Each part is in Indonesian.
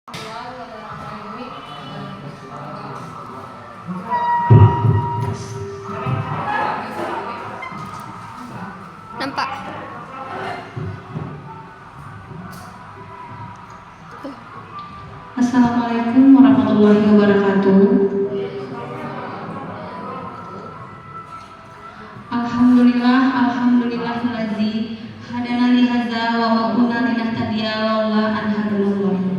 Nampak. Assalamualaikum warahmatullahi wabarakatuh. Alhamdulillahilladzi hadana li hadza wa ma kunna linahtadiya laula an hadanallah.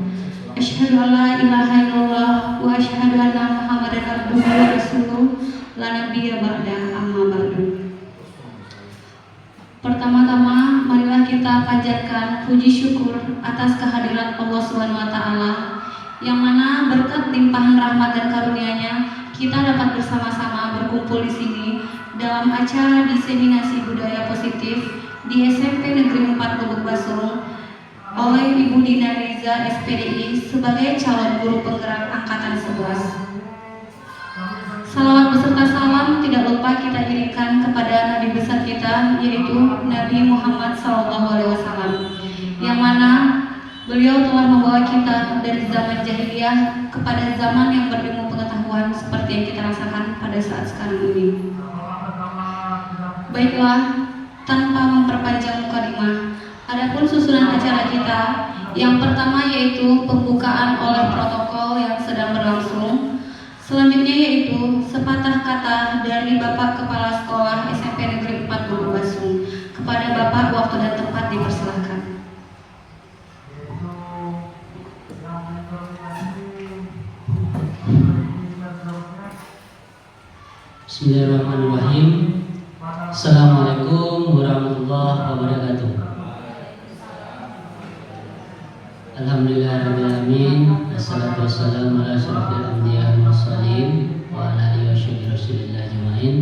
Asyhadu an la ilaha illallah wa asyhadu anna Muhammadan abduhu wa rasuluh la nabiyya ba'da amma ba'du. Pertama-tama marilah kita panjatkan puji syukur atas kehadiran Allah Subhanahu wa taala yang mana berkat limpahan rahmat dan karunia-Nya kita dapat bersama-sama berkumpul di sini dalam acara diseminasi budaya positif di SMP Negeri 4 Lubuk Basung oleh Ibu Dina Riza SPDI sebagai calon guru penggerak angkatan 11. Salawat beserta salam tidak lupa kita irimkan kepada Nabi besar kita, yaitu Nabi Muhammad SAW, yang mana beliau telah membawa kita dari zaman jahiliyah kepada zaman yang berilmu pengetahuan seperti yang kita rasakan pada saat sekarang ini. Baiklah, tanpa memperpanjang mukadimah, adapun susunan acara kita, yang pertama yaitu pembukaan oleh protokol yang sedang berlangsung. Selanjutnya yaitu sepatah kata dari Bapak Kepala Sekolah SMP Negeri 4 Lubuk Basung. Kepada Bapak, waktu dan tempat dipersilahkan. Bismillahirrahmanirrahim. Assalamualaikum warahmatullahi wabarakatuh. Alhamdulillahirrahmanirrahim. Assalatu wassalamu ala asyrafil anbiya wal mursalin wa ala alihi wa sahbihi rasulillah ajmain.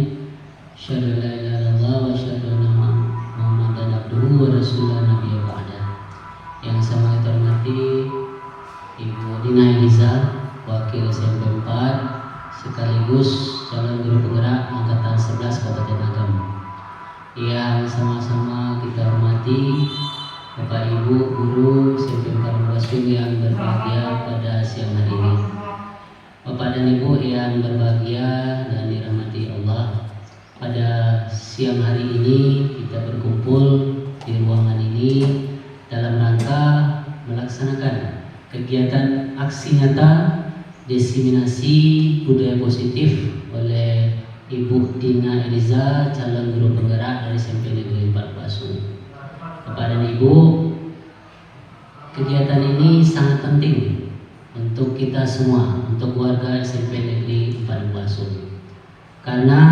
Asyhadu an la ilaha illallah wa asyhadu anna Muhammadan abduhu wa rasuluhu nabiyya ba'da. Yang sama kita hormati Ibu Dina Eliza, wakil SMP 4 sekaligus calon guru penggerak angkatan 11 Kabupaten Agam. Yang sama-sama kita hormati Bapak Ibu guru SMP 4 Basung yang berbahagia pada siang hari ini. Bapak dan Ibu yang berbahagia dan dirahmati Allah, pada siang hari ini kita berkumpul di ruangan ini dalam rangka melaksanakan kegiatan aksi nyata diseminasi budaya positif oleh Ibu Dina Eliza, calon guru penggerak dari SMP Negeri 4 Basung. Kepada Ibu, kegiatan ini sangat penting untuk kita semua, untuk warga SMP Negeri 4 Basung. Karena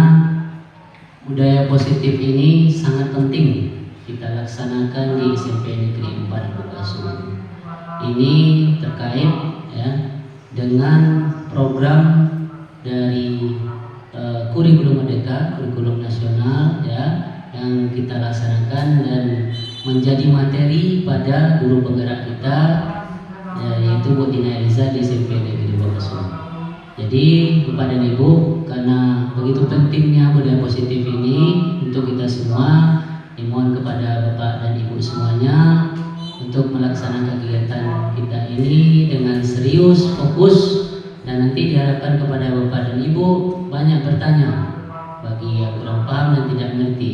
budaya positif ini sangat penting kita laksanakan di SMP Negeri 4 Basung. Ini terkait ya dengan program dari kurikulum merdeka, kurikulum nasional ya yang kita laksanakan dan menjadi materi pada guru penggerak kita yaitu Bu Dina Eliza di SMP Negeri 4 Basung. Jadi Bapak dan Ibu, karena begitu pentingnya budaya positif ini untuk kita semua, dimohon kepada Bapak dan Ibu semuanya untuk melaksanakan kegiatan kita ini dengan serius, fokus, dan nanti diharapkan kepada Bapak dan Ibu banyak bertanya bagi yang kurang paham dan tidak mengerti,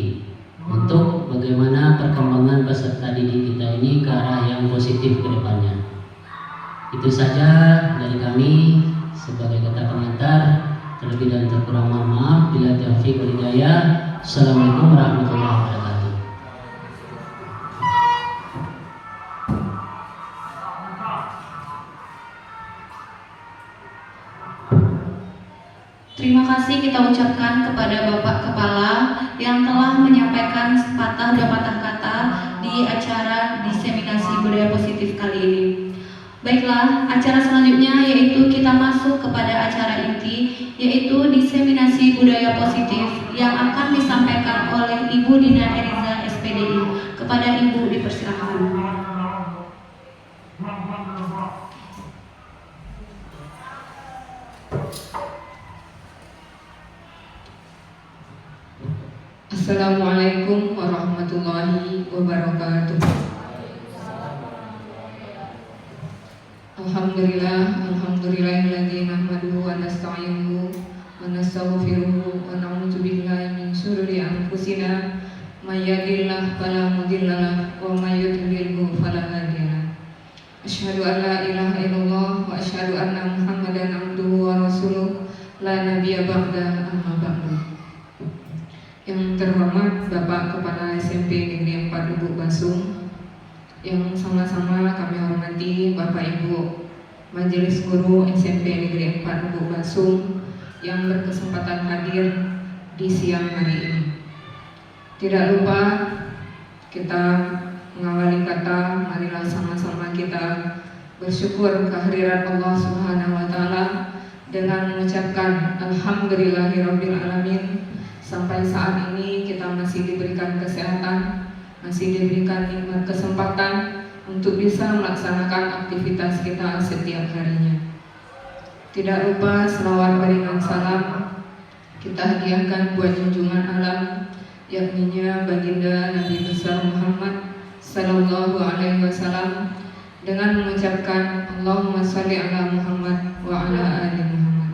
untuk bagaimana perkembangan peserta didik kita ini ke arah yang positif ke depannya. Itu saja dari kami sebagai kata pengantar. Terlebih dan terkurang mohon maaf. Bila taufiq wal hidayah. Assalamualaikum warahmatullahi wabarakatuh. Terima kasih kita ucapkan kepada Bapak Kepala yang telah menyampaikan sepatah dua patah kata di acara diseminasi budaya positif kali ini. Baiklah, acara selanjutnya yaitu kita masuk kepada acara inti, yaitu diseminasi budaya positif yang akan disampaikan oleh Ibu Dina Eliza SPDI. Kepada Ibu dipersilakan. Assalamualaikum warahmatullahi wabarakatuh. Alhamdulillahilladzi nahmaduhu wa nasta'inuhu wa nastaghfiruhu wa na'udzu billahi min syururi anfusina may yahdihillahu fala mudilla lahu wa may yudlilhu fala hadiya lahu. Asyhadu an la ilaha illallah wa asyhadu anna Muhammadan abduhu wa rasuluh la nabiyya ba'da amma ba'du. Yang terhormat Bapak Kepala SMP Negeri 4 Lubuk Basung, yang sama-sama kami hormati Bapak Ibu Majelis Guru SMP Negeri 4 Lubuk Basung yang berkesempatan hadir di siang hari ini. Tidak lupa kita mengawali kata, marilah sama-sama kita bersyukur kehadirat Allah Subhanahu wa taala dengan mengucapkan alhamdulillahirabbil alamin. Sampai saat ini kita masih diberikan kesehatan, masih diberikan nikmat kesempatan untuk bisa melaksanakan aktivitas kita setiap harinya. Tidak lupa selawat berikan salam kita hadiahkan buat junjungan alam, yakninya baginda Nabi besar Muhammad Sallallahu Alaihi Wasallam, dengan mengucapkan Allahumma sholli ala Muhammad wa ala ali Muhammad.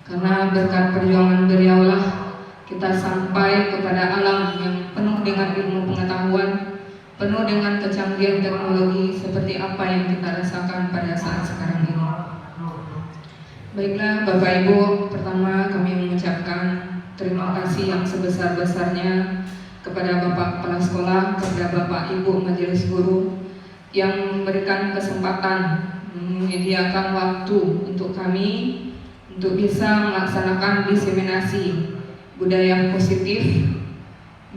Karena berkat perjuangan beliaulah kita sampai kepada alam yang penuh dengan ilmu pengetahuan, penuh dengan kecanggihan teknologi seperti apa yang kita rasakan pada saat sekarang ini. Baiklah Bapak Ibu, pertama kami mengucapkan terima kasih yang sebesar-besarnya kepada Bapak Kepala Sekolah, kepada Bapak Ibu Majelis Guru yang memberikan kesempatan, menyediakan waktu untuk kami untuk bisa melaksanakan diseminasi budaya positif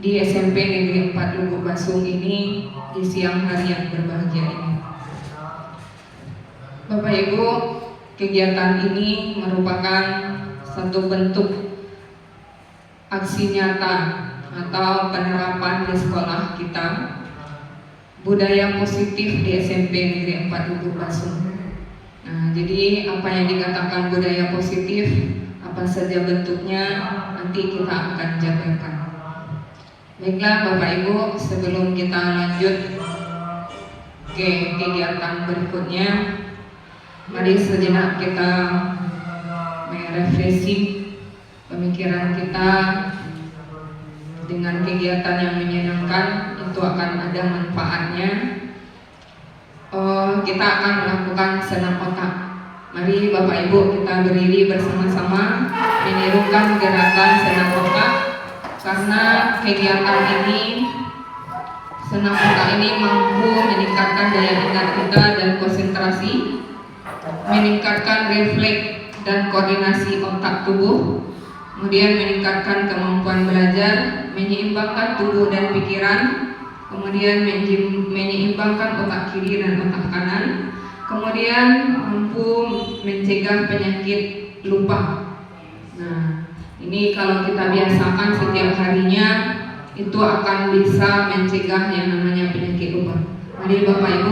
di SMP Negeri 4 Lubuk Basung ini di siang hari yang berbahagia ini. Bapak Ibu, kegiatan ini merupakan satu bentuk aksi nyata atau penerapan di sekolah kita budaya positif di SMP Negeri 4 Lubuk Basung. Nah, jadi apa yang dikatakan budaya positif, apa saja bentuknya, nanti kita akan jabarkan. Baiklah Bapak Ibu, sebelum kita lanjut ke kegiatan berikutnya, mari sejenak kita merefreshing pemikiran kita dengan kegiatan yang menyenangkan. Itu akan ada manfaatnya. Kita akan melakukan senam otak. Mari Bapak Ibu kita berdiri bersama-sama menirukan gerakan senam otak, karena kegiatan ini, senam otak ini mampu meningkatkan daya ingat kita dan konsentrasi, meningkatkan refleks dan koordinasi otak tubuh, kemudian meningkatkan kemampuan belajar, menyeimbangkan tubuh dan pikiran, kemudian menyeimbangkan otak kiri dan otak kanan, kemudian mampu mencegah penyakit lupa. Nah, ini kalau kita biasakan setiap harinya, itu akan bisa mencegah yang namanya penyakit lupa. Mari Bapak Ibu.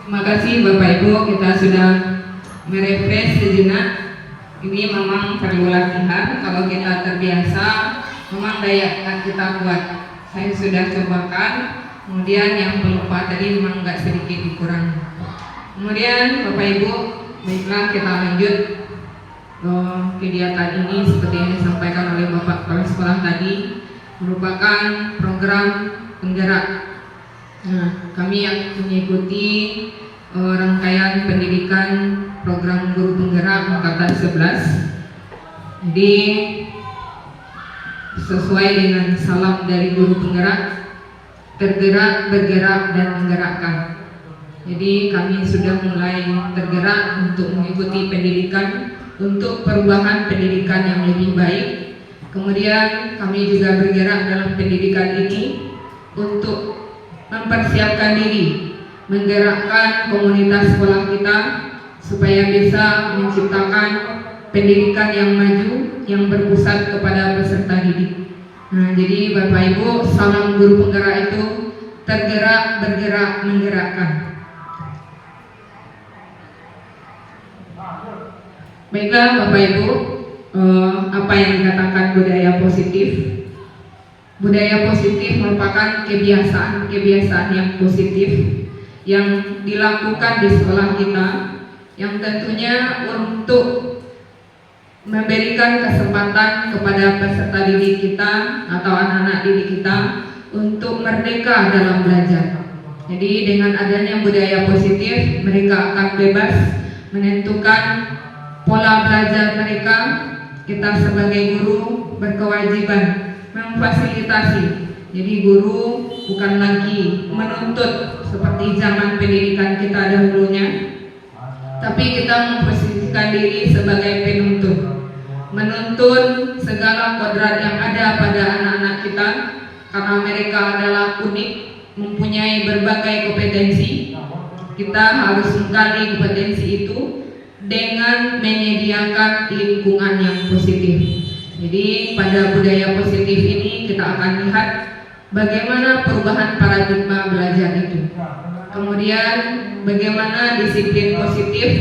Terima kasih Bapak Ibu, kita sudah merefresh sejenak. Ini memang perlu latihan. Kalau kita terbiasa, memang daya kita kuat. Saya sudah cobakan. Kemudian yang pelupa tadi memang nggak sedikit dikurangi. Kemudian Bapak Ibu, baiklah kita lanjut. Kegiatan ini seperti yang disampaikan oleh Bapak Kepala Sekolah tadi merupakan program penggerak. Nah, kami yang mengikuti rangkaian pendidikan program guru penggerak angkatan 11. Jadi sesuai dengan salam dari guru penggerak, tergerak, bergerak, dan menggerakkan. Jadi kami sudah mulai tergerak untuk mengikuti pendidikan untuk perubahan pendidikan yang lebih baik. Kemudian kami juga bergerak dalam pendidikan ini untuk mempersiapkan diri, menggerakkan komunitas sekolah kita supaya bisa menciptakan pendidikan yang maju yang berpusat kepada peserta didik. Nah, jadi Bapak Ibu, salam guru penggerak itu tergerak, bergerak, menggerakkan. Baiklah Bapak Ibu, apa yang dikatakan budaya positif? Budaya positif merupakan kebiasaan yang positif yang dilakukan di sekolah kita, yang tentunya untuk memberikan kesempatan kepada peserta didik kita atau anak-anak didik kita untuk merdeka dalam belajar. Jadi dengan adanya budaya positif, mereka akan bebas menentukan pola belajar mereka. Kita sebagai guru berkewajiban memfasilitasi. Jadi guru bukan lagi menuntut seperti zaman pendidikan kita dahulunya, tapi kita memposisikan diri sebagai penuntut, menuntun segala kodrat yang ada pada anak-anak kita, karena mereka adalah unik, mempunyai berbagai kompetensi. Kita harus menggali kompetensi itu dengan menyediakan lingkungan yang positif. Jadi pada budaya positif ini kita akan lihat bagaimana perubahan paradigma belajar itu. Kemudian bagaimana disiplin positif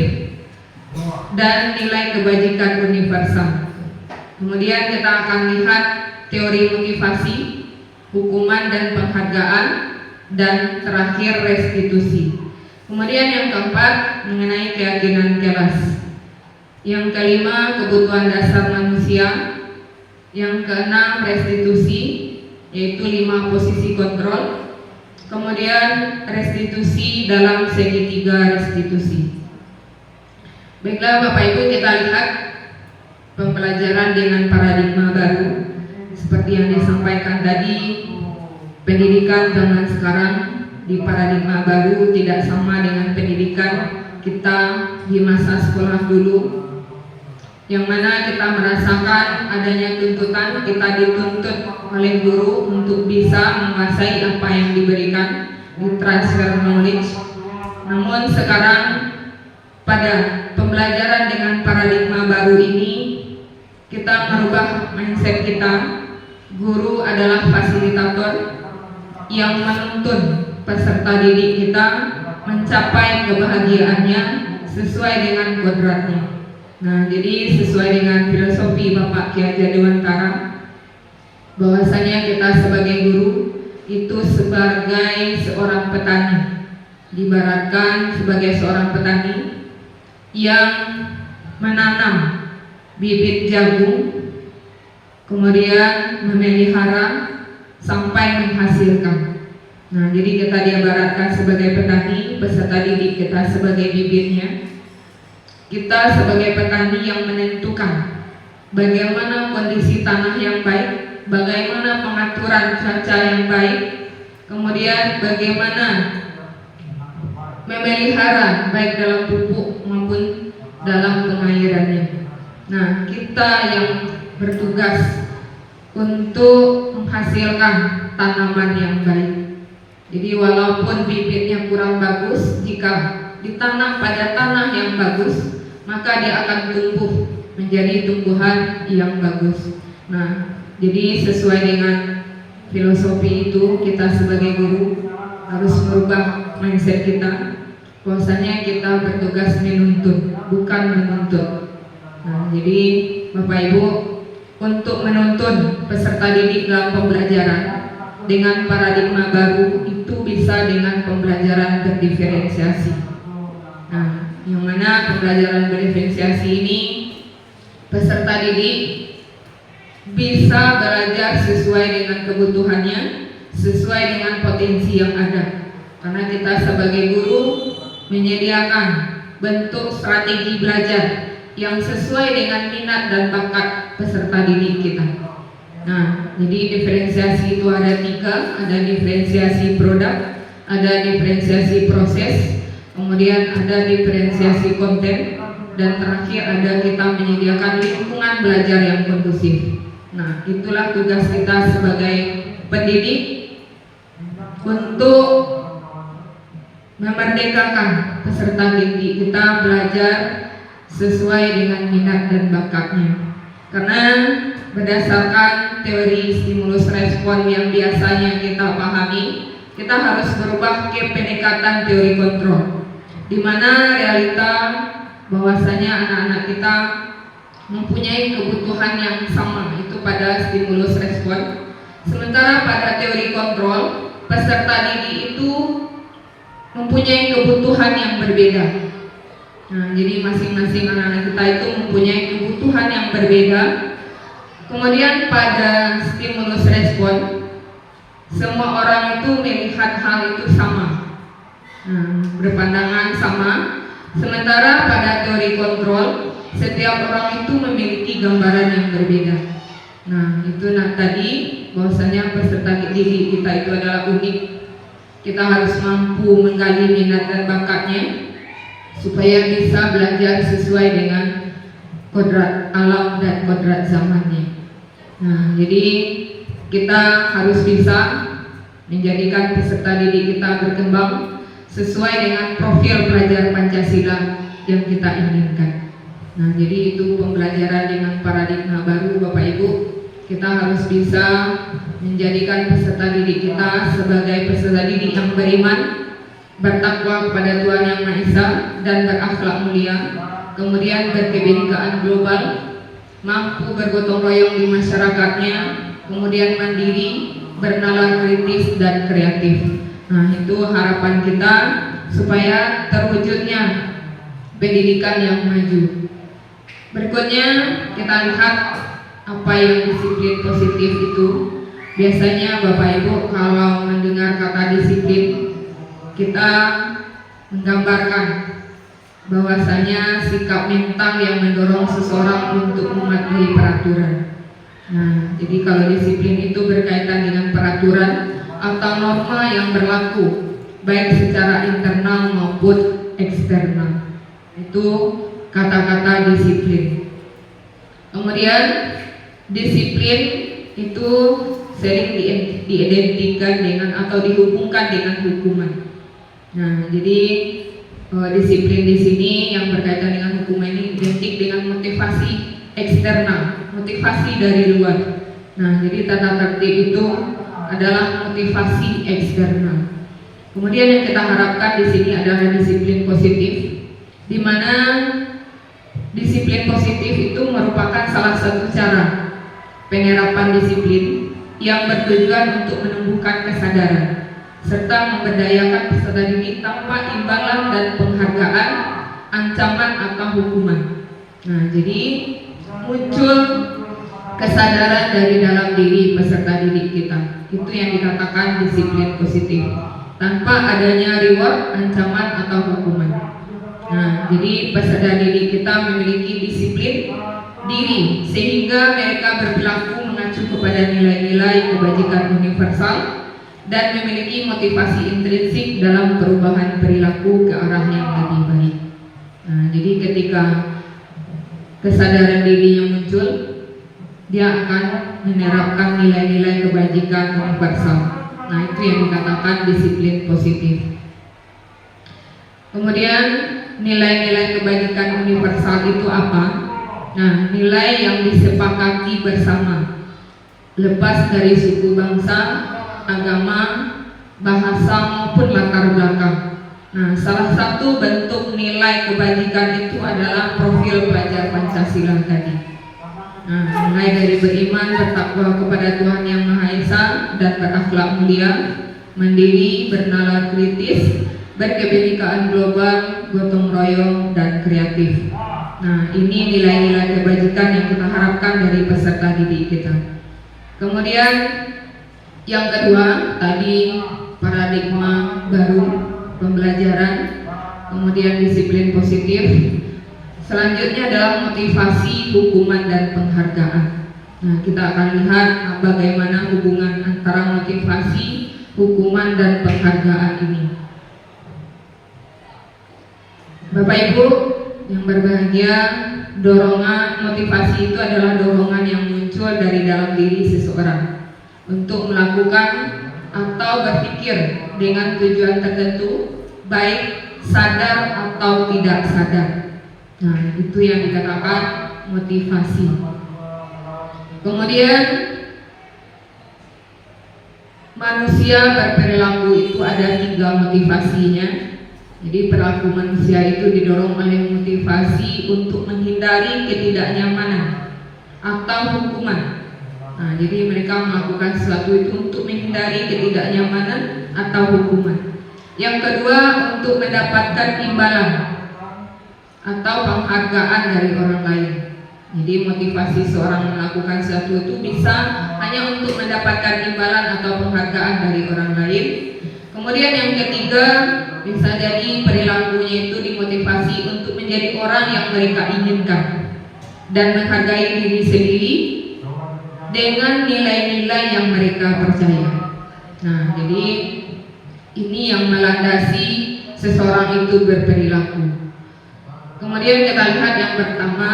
dan nilai kebajikan universal. Kemudian kita akan lihat teori motivasi, hukuman dan penghargaan, dan terakhir restitusi. Kemudian yang keempat mengenai keyakinan kelas. Yang kelima kebutuhan dasar manusia. Yang keenam restitusi, yaitu 5 posisi kontrol. Kemudian restitusi dalam segitiga restitusi. Baiklah Bapak Ibu, kita lihat pembelajaran dengan paradigma baru seperti yang disampaikan tadi. pendidikan zaman sekarang di paradigma baru tidak sama dengan pendidikan kita di masa sekolah dulu, yang mana kita merasakan adanya tuntutan, kita dituntut oleh guru untuk bisa menguasai apa yang diberikan, di transfer knowledge. Namun sekarang pada pembelajaran dengan paradigma baru ini, kita merubah mindset kita. Guru adalah fasilitator yang menuntun peserta didik kita mencapai kebahagiaannya sesuai dengan kodratnya. Nah, jadi sesuai dengan filosofi Bapak Ki Hajar Dewantara, bahwasanya kita sebagai guru itu sebagai seorang petani, diibaratkan sebagai seorang petani yang menanam bibit jagung, kemudian memelihara sampai menghasilkan. Nah, jadi kita diibaratkan sebagai petani, peserta didik kita sebagai bibitnya. Kita sebagai petani yang menentukan bagaimana kondisi tanah yang baik, bagaimana pengaturan cuaca yang baik, kemudian bagaimana memelihara baik dalam pupuk maupun dalam pengairannya. Nah, kita yang bertugas untuk menghasilkan tanaman yang baik. Jadi walaupun bibitnya kurang bagus, jika ditanam pada tanah yang bagus, maka dia akan tumbuh menjadi tumbuhan yang bagus. Nah, jadi sesuai dengan filosofi itu, kita sebagai guru harus merubah mindset kita, bahwasanya kita bertugas menuntun, bukan menuntut. Nah, jadi Bapak Ibu, untuk menuntun peserta didik dalam pembelajaran dengan paradigma baru itu bisa dengan pembelajaran berdiferensiasi. Nah, yang mana pembelajaran berdiferensiasi ini peserta didik bisa belajar sesuai dengan kebutuhannya, sesuai dengan potensi yang ada. Karena kita sebagai guru menyediakan bentuk strategi belajar yang sesuai dengan minat dan bakat peserta didik kita. Nah, jadi diferensiasi itu ada 3, ada diferensiasi produk, ada diferensiasi proses, kemudian ada diferensiasi konten, dan terakhir ada kita menyediakan lingkungan belajar yang kondusif. Nah, itulah tugas kita sebagai pendidik untuk memerdekakan peserta didik kita belajar sesuai dengan minat dan bakatnya. Karena berdasarkan teori stimulus respon yang biasanya kita pahami, kita harus berubah ke pendekatan teori kontrol, di mana realita bahwasanya anak-anak kita mempunyai kebutuhan yang sama, itu pada stimulus respon. Sementara pada teori kontrol, peserta didik itu mempunyai kebutuhan yang berbeda. Nah, jadi masing-masing anak-anak kita itu mempunyai kebutuhan yang berbeda. Kemudian pada stimulus respon, semua orang itu melihat hal itu sama, berpandangan sama. Sementara pada teori kontrol, setiap orang itu memiliki gambaran yang berbeda. Nah, itu tadi bahwasanya peserta didik kita itu adalah unik. Kita harus mampu menggali minat dan bakatnya supaya bisa belajar sesuai dengan kodrat alam dan kodrat zamannya. Nah, jadi kita harus bisa menjadikan peserta didik kita berkembang sesuai dengan profil pelajar Pancasila yang kita inginkan. Nah, jadi itu pembelajaran dengan paradigma baru, Bapak Ibu. Kita harus bisa menjadikan peserta didik kita sebagai peserta didik yang beriman, bertakwa kepada Tuhan Yang Maha Esa, dan berakhlak mulia. Kemudian berkebinekaan global, mampu bergotong royong di masyarakatnya, kemudian mandiri, bernalar kritis dan kreatif. Nah, itu harapan kita supaya terwujudnya pendidikan yang maju. Berikutnya kita lihat apa yang disiplin positif itu. Biasanya Bapak Ibu kalau mendengar kata disiplin, kita menggambarkan bahwasanya sikap mental yang mendorong seseorang untuk mematuhi peraturan. Nah, jadi kalau disiplin itu berkaitan dengan peraturan, atau norma yang berlaku baik secara internal maupun eksternal. Itu kata-kata disiplin. Kemudian disiplin itu sering diidentikan dengan atau dihubungkan dengan hukuman. Nah, jadi disiplin di sini yang berkaitan dengan hukuman ini identik dengan motivasi eksternal, motivasi dari luar. Nah, jadi tata tertib itu adalah motivasi eksternal. Kemudian yang kita harapkan di sini adalah disiplin positif, di mana disiplin positif itu merupakan salah satu cara penerapan disiplin yang bertujuan untuk menumbuhkan kesadaran serta memberdayakan peserta didik tanpa imbalan dan penghargaan, ancaman atau hukuman. Nah, jadi muncul kesadaran dari dalam diri peserta didik kita. Itu yang dikatakan disiplin positif, tanpa adanya reward, ancaman atau hukuman. Nah, jadi peserta didik kita memiliki disiplin diri sehingga mereka berperilaku mengacu kepada nilai-nilai kebajikan universal dan memiliki motivasi intrinsik dalam perubahan perilaku ke arah yang lebih baik. Nah, jadi ketika kesadaran dirinya muncul, dia akan menerapkan nilai-nilai kebajikan universal. Nah, itu yang dikatakan disiplin positif. Kemudian nilai-nilai kebajikan universal itu apa? Nah, nilai yang disepakati bersama, lepas dari suku bangsa, agama, bahasa maupun latar belakang. Nah, salah satu bentuk nilai kebajikan itu adalah profil pelajar Pancasila tadi. Nah, mulai dari beriman, bertakwa kepada Tuhan Yang Maha Esa dan berakhlak mulia, mandiri, bernalar kritis, berkebinekaan global, gotong royong, dan kreatif. Nah, ini nilai-nilai kebajikan yang kita harapkan dari peserta didik kita. Kemudian yang kedua, tadi paradigma baru pembelajaran, kemudian disiplin positif. Selanjutnya adalah motivasi, hukuman, dan penghargaan. Nah, kita akan lihat bagaimana hubungan antara motivasi, hukuman, dan penghargaan ini. Bapak Ibu yang berbahagia, dorongan motivasi itu adalah dorongan yang muncul dari dalam diri seseorang untuk melakukan atau berpikir dengan tujuan tertentu, baik sadar atau tidak sadar. Nah, itu yang dikatakan motivasi. Kemudian manusia berperilaku itu ada 3 motivasinya. Jadi perilaku manusia itu didorong oleh motivasi untuk menghindari ketidaknyamanan atau hukuman. Nah, jadi mereka melakukan sesuatu itu untuk menghindari ketidaknyamanan atau hukuman. Yang kedua, untuk mendapatkan imbalan atau penghargaan dari orang lain. Jadi motivasi seorang melakukan sesuatu itu bisa hanya untuk mendapatkan imbalan atau penghargaan dari orang lain. Kemudian yang ketiga, bisa jadi perilakunya itu dimotivasi untuk menjadi orang yang mereka inginkan dan menghargai diri sendiri dengan nilai-nilai yang mereka percaya. Nah, jadi ini yang melandasi seseorang itu berperilaku. Kemudian kita lihat yang pertama,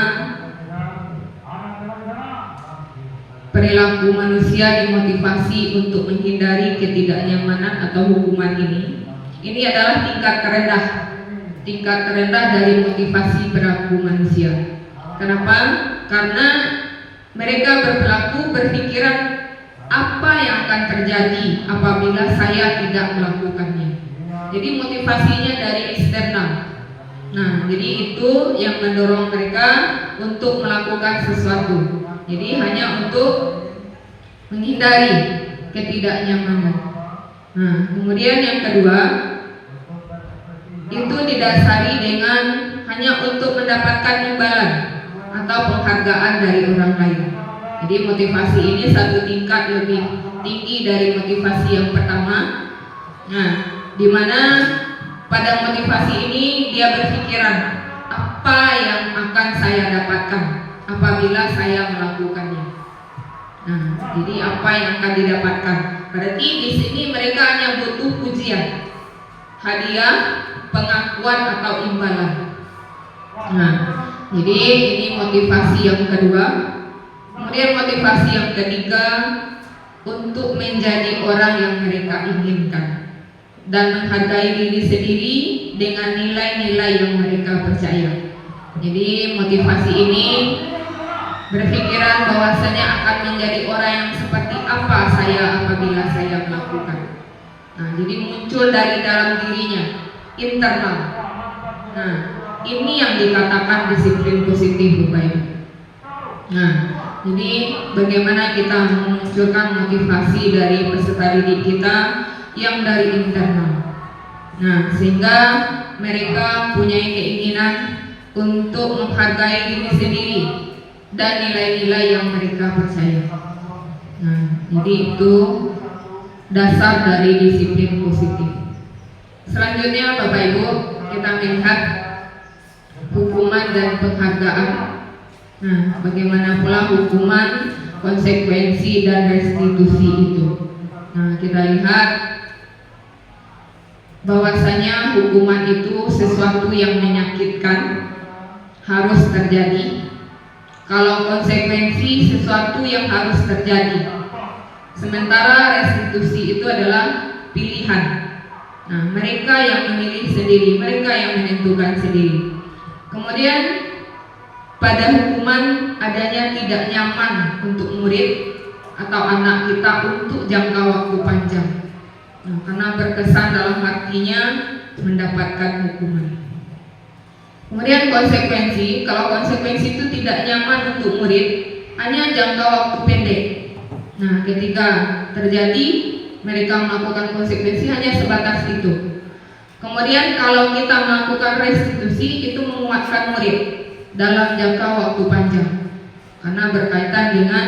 perilaku manusia dimotivasi untuk menghindari ketidaknyamanan atau hukuman ini. Ini adalah tingkat terendah dari motivasi perilaku manusia. Kenapa? Karena mereka berperilaku berpikiran apa yang akan terjadi apabila saya tidak melakukannya. Jadi motivasinya dari eksternal. Nah, jadi itu yang mendorong mereka untuk melakukan sesuatu. Jadi hanya untuk menghindari ketidaknyamanan. Nah, kemudian yang kedua, itu didasari dengan hanya untuk mendapatkan imbalan atau penghargaan dari orang lain. Jadi motivasi ini satu tingkat lebih tinggi dari motivasi yang pertama. Nah, di mana pada motivasi ini dia berpikiran apa yang akan saya dapatkan apabila saya melakukannya. Nah, jadi apa yang akan didapatkan? berarti di sini mereka hanya butuh pujian, hadiah, pengakuan atau imbalan. Nah, jadi ini motivasi yang kedua. Kemudian motivasi yang ketiga, untuk menjadi orang yang mereka inginkan dan menghargai diri sendiri dengan nilai-nilai yang mereka percaya. Jadi motivasi ini berpikiran bahwasanya akan menjadi orang yang seperti apa saya apabila saya melakukan. Nah, jadi muncul dari dalam dirinya, internal. Nah, ini yang dikatakan disiplin positif, Bapak Ibu. Nah, jadi bagaimana kita memunculkan motivasi dari peserta didik kita yang dari internal. Nah, sehingga mereka punya keinginan untuk menghargai diri sendiri dan nilai-nilai yang mereka percaya. Nah, jadi itu dasar dari disiplin positif. Selanjutnya Bapak Ibu, kita melihat hukuman dan penghargaan. Nah, bagaimana pula hukuman, konsekuensi dan restitusi itu. Nah, kita lihat bahwasanya hukuman itu sesuatu yang menyakitkan, harus terjadi. Kalau konsekuensi sesuatu yang harus terjadi. Sementara restitusi itu adalah pilihan. Nah, mereka yang memilih sendiri, mereka yang menentukan sendiri. Kemudian pada hukuman adanya tidak nyaman untuk murid atau anak kita untuk jangka waktu panjang. Nah, karena berkesan dalam hatinya mendapatkan hukuman. Kemudian konsekuensi, kalau konsekuensi itu tidak nyaman untuk murid, hanya jangka waktu pendek. Nah, ketika terjadi mereka melakukan konsekuensi hanya sebatas itu. Kemudian kalau kita melakukan restitusi, itu menguatkan murid dalam jangka waktu panjang, karena berkaitan dengan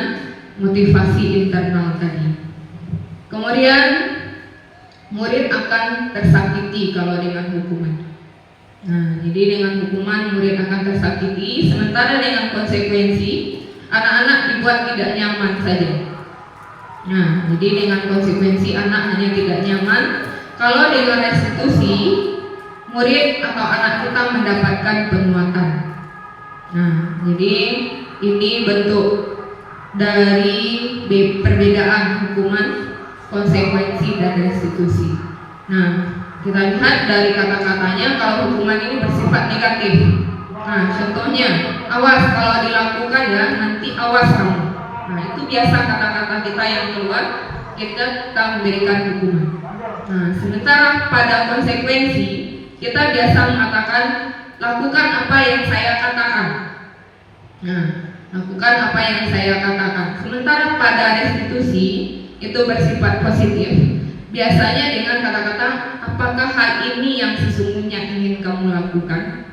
motivasi internal tadi. Kemudian murid akan tersakiti kalau dengan hukuman. Nah, jadi dengan hukuman murid akan tersakiti, sementara dengan konsekuensi anak-anak dibuat tidak nyaman saja. Nah, jadi dengan konsekuensi anak hanya tidak nyaman. Kalau dengan restitusi, murid atau anak kita mendapatkan penguatan. Nah, jadi ini bentuk dari perbedaan hukuman, konsekuensi dan restitusi. Nah, kita lihat dari kata-katanya, kalau hukuman ini bersifat negatif. Nah, contohnya, awas kalau dilakukan ya, nanti awas kamu. Nah, itu biasa kata-kata kita yang keluar, kita memberikan hukuman. Nah, sementara pada konsekuensi, kita biasa mengatakan, lakukan apa yang saya katakan. Nah, lakukan apa yang saya katakan. Sementara pada restitusi, itu bersifat positif. Biasanya dengan kata-kata, apakah hal ini yang sesungguhnya ingin kamu lakukan?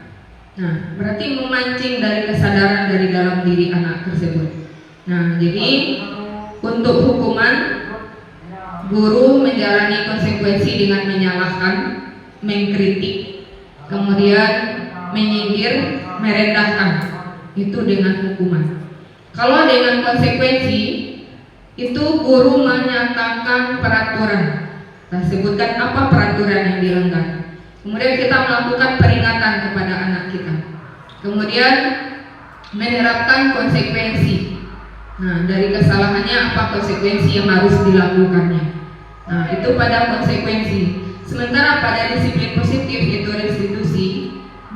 Nah, berarti memancing dari kesadaran dari dalam diri anak tersebut. Nah, jadi untuk hukuman, guru menjalani konsekuensi dengan menyalahkan, mengkritik, kemudian menyindir, merendahkan. Itu dengan hukuman. Kalau dengan konsekuensi, itu guru menyatakan peraturan. Kita sebutkan apa peraturan yang dilanggar. Kemudian kita melakukan peringatan kepada anak kita. Kemudian menerapkan konsekuensi. Nah, dari kesalahannya apa konsekuensi yang harus dilakukannya. Nah, itu pada konsekuensi. Sementara pada disiplin positif, yaitu restitusi,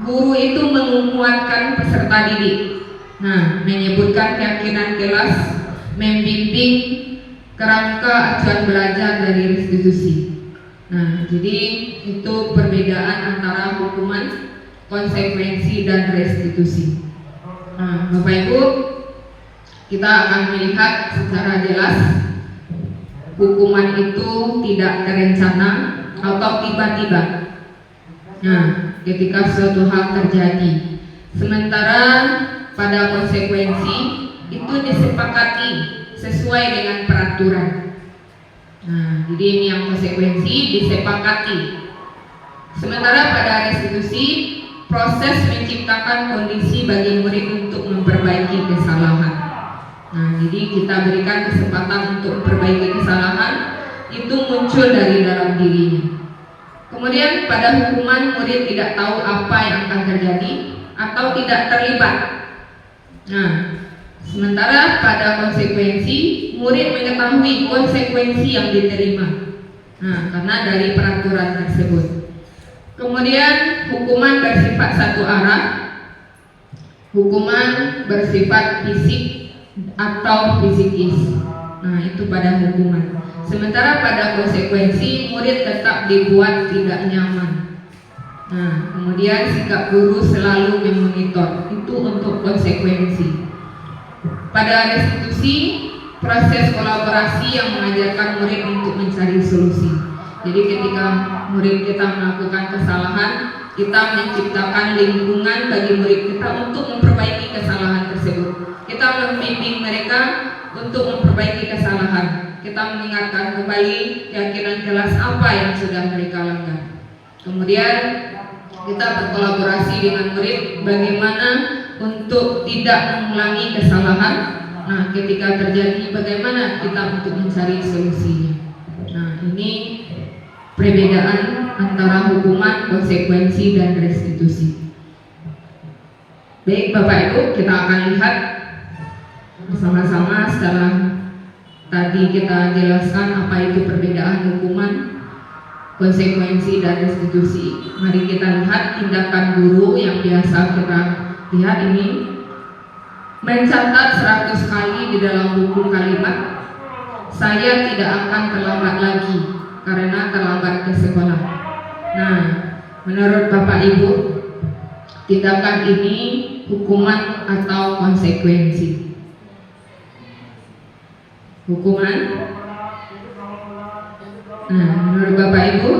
guru itu menguatkan peserta didik. Nah, menyebutkan keyakinan kelas, membimbing kerangka acuan belajar dari restitusi. Nah, jadi itu perbedaan antara hukuman, konsekuensi dan restitusi. Nah, Bapak Ibu, kita akan melihat secara jelas hukuman itu tidak terencana atau tiba-tiba. Nah, ketika suatu hal terjadi. Sementara pada konsekuensi itu disepakati sesuai dengan peraturan. Nah, jadi ini yang konsekuensi disepakati. Sementara pada restitusi, proses menciptakan kondisi bagi murid untuk memperbaiki kesalahan. Nah, jadi kita berikan kesempatan untuk memperbaiki kesalahan itu muncul dari dalam dirinya. Kemudian pada hukuman murid tidak tahu apa yang akan terjadi atau tidak terlibat. Nah, sementara pada konsekuensi murid mengetahui konsekuensi yang diterima. Nah, karena dari peraturan tersebut. Kemudian hukuman bersifat satu arah. Hukuman bersifat fisik atau fisikis. Nah, itu pada hukuman. Sementara pada konsekuensi murid tetap dibuat tidak nyaman. Nah, kemudian sikap guru selalu memonitor. Itu untuk konsekuensi. Pada restitusi, proses kolaborasi yang mengajarkan murid untuk mencari solusi. Jadi ketika murid kita melakukan kesalahan, kita menciptakan lingkungan bagi murid kita untuk memperbaiki kesalahan tersebut. Kita membimbing mereka untuk memperbaiki kesalahan. Kita mengingatkan kembali keyakinan jelas apa yang sudah mereka langgar. Kemudian kita berkolaborasi dengan murid bagaimana untuk tidak mengulangi kesalahan. Nah, ketika terjadi bagaimana kita untuk mencari solusinya. Nah, ini perbedaan antara hukuman, konsekuensi, dan restitusi. Baik Bapak Ibu, kita akan lihat bersama-sama setelah tadi kita jelaskan apa itu perbedaan hukuman, konsekuensi, dan restitusi. Mari kita lihat tindakan guru yang biasa kita lihat ini. Mencatat 100 kali di dalam buku kalimat, saya tidak akan terlambat lagi karena terlambat ke sekolah. Nah, menurut Bapak Ibu, tindakan ini hukuman atau konsekuensi? Hukuman. Nah, menurut Bapak Ibu,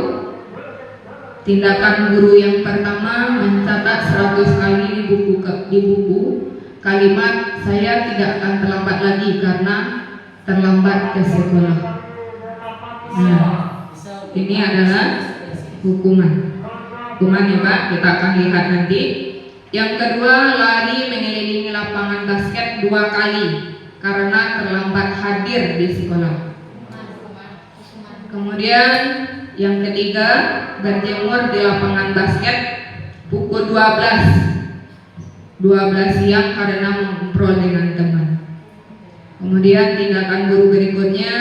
tindakan guru yang pertama mencatat 100 kali di buku kalimat saya tidak akan terlambat lagi karena terlambat ke sekolah. Nah, ini adalah hukuman. Hukuman ya Pak, kita akan lihat nanti. Yang kedua, lari mengelilingi lapangan basket 2 kali karena terlambat hadir di sekolah. Kemudian yang ketiga, berjemur di lapangan basket pukul 12 siang karena mengobrol dengan teman. Kemudian tindakan guru berikutnya,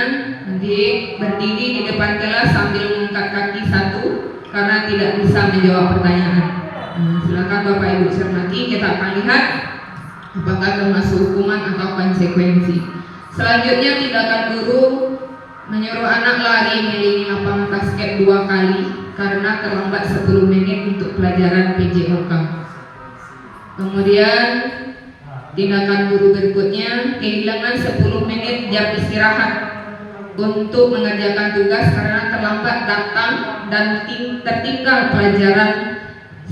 nanti berdiri di depan kelas sambil mengangkat kaki 1 karena tidak bisa menjawab pertanyaan. Nah, silakan Bapak Ibu cermati, kita akan lihat apakah termasuk hukuman atau konsekuensi. Selanjutnya, tindakan guru menyuruh anak lari mengelilingi lapangan basket 2 kali karena terlambat 10 menit untuk pelajaran PJOK. Kemudian tindakan guru berikutnya, kehilangan 10 menit jam istirahat untuk mengerjakan tugas karena terlambat datang dan tertinggal pelajaran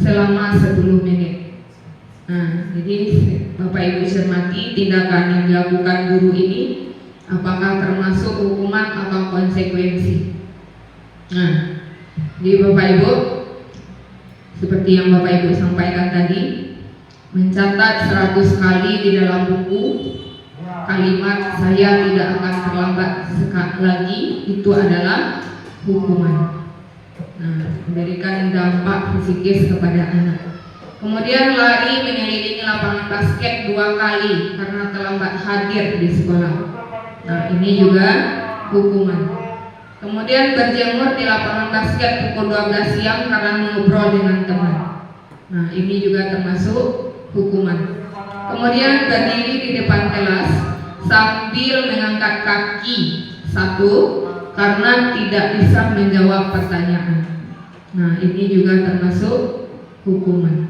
selama 10 menit. Nah, jadi Bapak Ibu cermati tindakan yang dilakukan guru ini apakah termasuk hukuman atau konsekuensi. Nah, jadi Bapak Ibu, seperti yang Bapak Ibu sampaikan tadi, mencatat 100 kali di dalam buku kalimat saya tidak akan terlambat sekali lagi, itu adalah hukuman. Nah, memberikan dampak fisikis kepada anak. Kemudian lari mengelilingi lapangan basket 2 kali karena terlambat hadir di sekolah. Nah, ini juga hukuman. Kemudian berjemur di lapangan basket pukul 12 siang karena mengobrol dengan teman. Nah, ini juga termasuk hukuman. Kemudian berdiri di depan kelas sambil mengangkat kaki 1 karena tidak bisa menjawab pertanyaan. Nah, ini juga termasuk hukuman.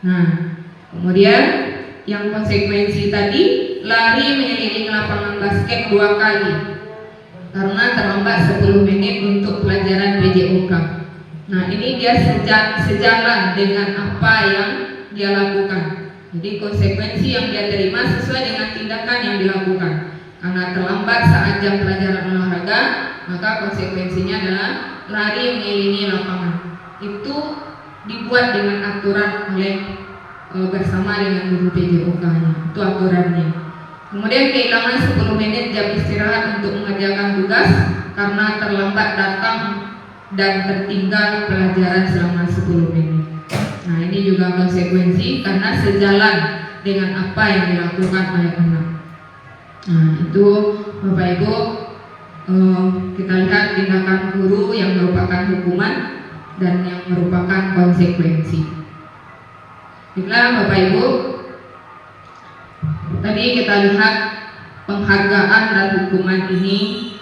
Nah, kemudian yang konsekuensi tadi, lari mengelilingi lapangan basket 2 kali karena terlambat 10 menit untuk pelajaran PJOK. Nah, ini dia sejalan dengan apa yang dia lakukan. Jadi konsekuensi yang dia terima sesuai dengan tindakan yang dilakukan. Karena terlambat saat jam pelajaran olahraga, maka konsekuensinya adalah lari mengelilingi lapangan. Itu dibuat dengan aturan oleh bersama dengan guru PJOK-nya. Itu aturannya. Kemudian kehilangan 10 menit jam istirahat untuk mengerjakan tugas karena terlambat datang dan tertinggal pelajaran selama 10 menit. Nah, ini juga konsekuensi karena sejalan dengan apa yang dilakukan oleh anak. Nah, itu Bapak Ibu, kita lihat tindakan guru yang merupakan hukuman dan yang merupakan konsekuensi. Baiklah Bapak Ibu, tadi kita lihat penghargaan dan hukuman ini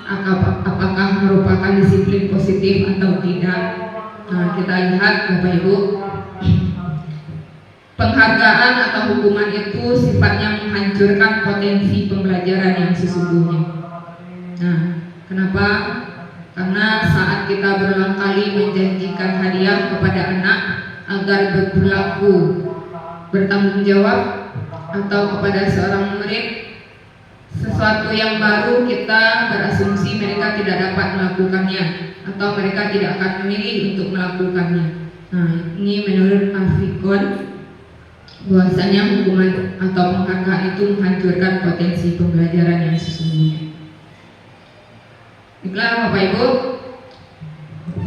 apakah merupakan disiplin positif atau tidak. Nah, kita lihat Bapak Ibu, penghargaan atau hukuman itu sifatnya menghancurkan potensi pembelajaran yang sesungguhnya. Nah, kenapa? Karena saat kita berulang kali menjanjikan hadiah kepada anak agar berperilaku bertanggung jawab, atau kepada seorang murid sesuatu yang baru, kita berasumsi mereka tidak dapat melakukannya atau mereka tidak akan memilih untuk melakukannya. Nah, ini menurut Al-Fiqhun, bahwasanya hukuman atau penghargaan itu menghancurkan potensi pembelajaran yang sesungguhnya. Baiklah Bapak Ibu,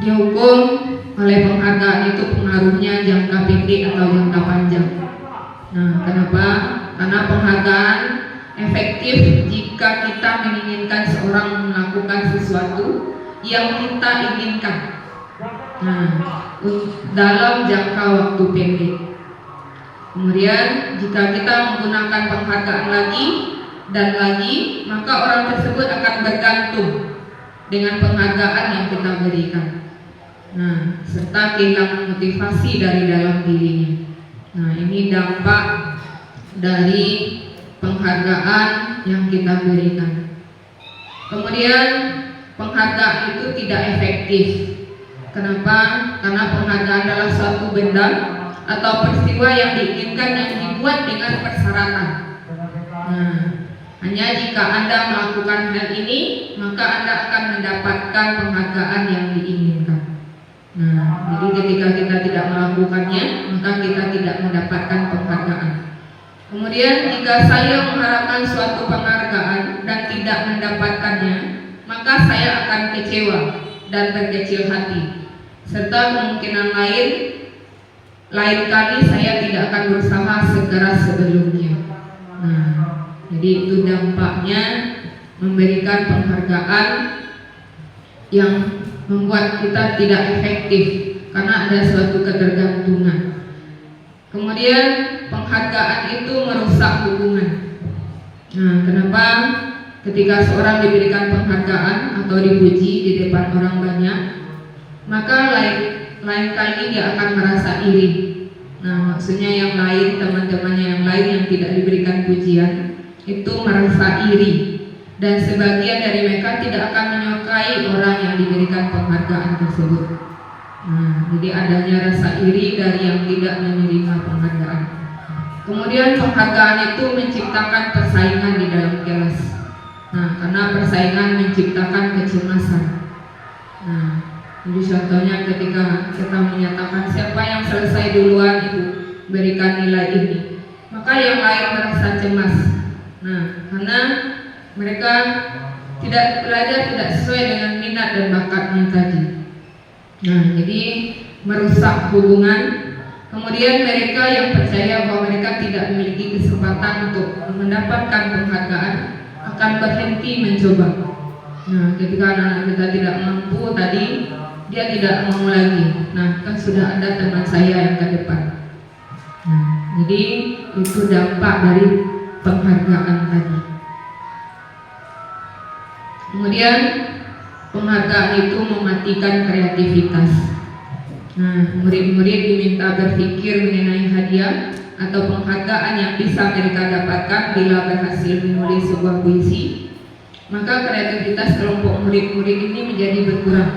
dihukum oleh penghargaan itu pengaruhnya jangka pendek atau jangka panjang. Nah, kenapa? Karena penghargaan efektif jika kita menginginkan seorang melakukan sesuatu yang kita inginkan. Nah, dalam jangka waktu pendek. Kemudian jika kita menggunakan penghargaan lagi dan lagi, maka orang tersebut akan bergantung dengan penghargaan yang kita berikan. Nah, serta kehilangan motivasi dari dalam dirinya. Nah, ini dampak dari penghargaan yang kita berikan. Kemudian penghargaan itu tidak efektif. Kenapa? Karena penghargaan adalah suatu benda atau peristiwa yang diinginkan yang dibuat dengan persyaratan. Nah, hanya jika Anda melakukan hal ini, maka Anda akan mendapatkan penghargaan yang diinginkan. Nah, jadi ketika kita tidak melakukannya, maka kita tidak mendapatkan penghargaan. Kemudian jika saya mengharapkan suatu penghargaan dan tidak mendapatkannya, maka saya akan kecewa dan berkecil hati. Serta kemungkinan lain kali saya tidak akan berusaha sekeras sebelumnya. Nah, jadi itu dampaknya memberikan penghargaan yang membuat kita tidak efektif karena ada suatu ketergantungan. Kemudian penghargaan itu merusak hubungan. Nah, kenapa? Ketika seorang diberikan penghargaan atau dipuji di depan orang banyak, maka lain kali dia akan merasa iri. Nah, maksudnya yang lain, teman-temannya yang lain yang tidak diberikan pujian itu merasa iri. Dan sebagian dari mereka tidak akan menyukai orang yang diberikan penghargaan tersebut. Nah, jadi adanya rasa iri dari yang tidak menerima penghargaan. Kemudian penghargaan itu menciptakan persaingan di dalam kelas. Nah, karena persaingan menciptakan kecemasan. Nah, jadi contohnya ketika kita menyatakan siapa yang selesai duluan itu berikan nilai ini, maka yang lain merasa cemas. Nah, karena mereka tidak belajar tidak sesuai dengan minat dan bakatnya tadi. Nah, jadi merusak hubungan. Kemudian mereka yang percaya bahwa mereka tidak memiliki kesempatan untuk mendapatkan penghargaan akan berhenti mencoba. Nah, ketika anak kita tidak mampu tadi, dia tidak mau lagi. Nah, kan sudah ada teman saya yang ke depan. Nah, jadi itu dampak dari penghargaan tadi. Kemudian penghargaan itu mematikan kreativitas. Nah, murid-murid diminta berpikir mengenai hadiah atau penghargaan yang bisa mereka dapatkan bila berhasil menulis sebuah puisi. Maka kreativitas kelompok murid-murid ini menjadi berkurang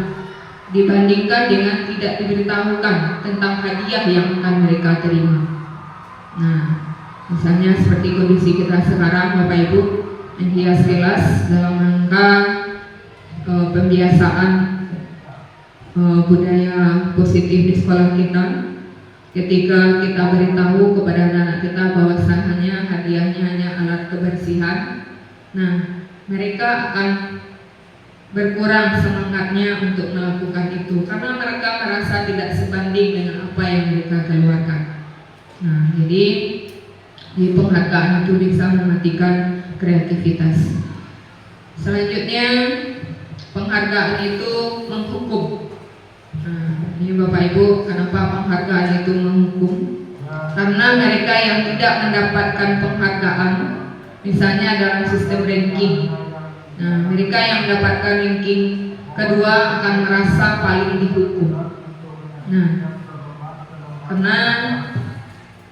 dibandingkan dengan tidak diberitahukan tentang hadiah yang akan mereka terima. Nah, misalnya seperti kondisi kita sekarang, Bapak Ibu, menghias kelas dalam rangka pembiasaan budaya positif di sekolah kita. Ketika kita beritahu kepada anak-anak kita bahwasanya hadiahnya hanya alat kebersihan, nah mereka akan berkurang semangatnya untuk melakukan itu karena mereka merasa tidak sebanding dengan apa yang mereka keluarkan. Nah, jadi di penghargaan itu bisa mematikan kreativitas. Selanjutnya, penghargaan itu menghukum. Nah, ini Bapak Ibu, kenapa penghargaan itu menghukum? Karena mereka yang tidak mendapatkan penghargaan, misalnya dalam sistem ranking, nah, mereka yang mendapatkan ranking kedua akan merasa paling dihukum. Nah, karena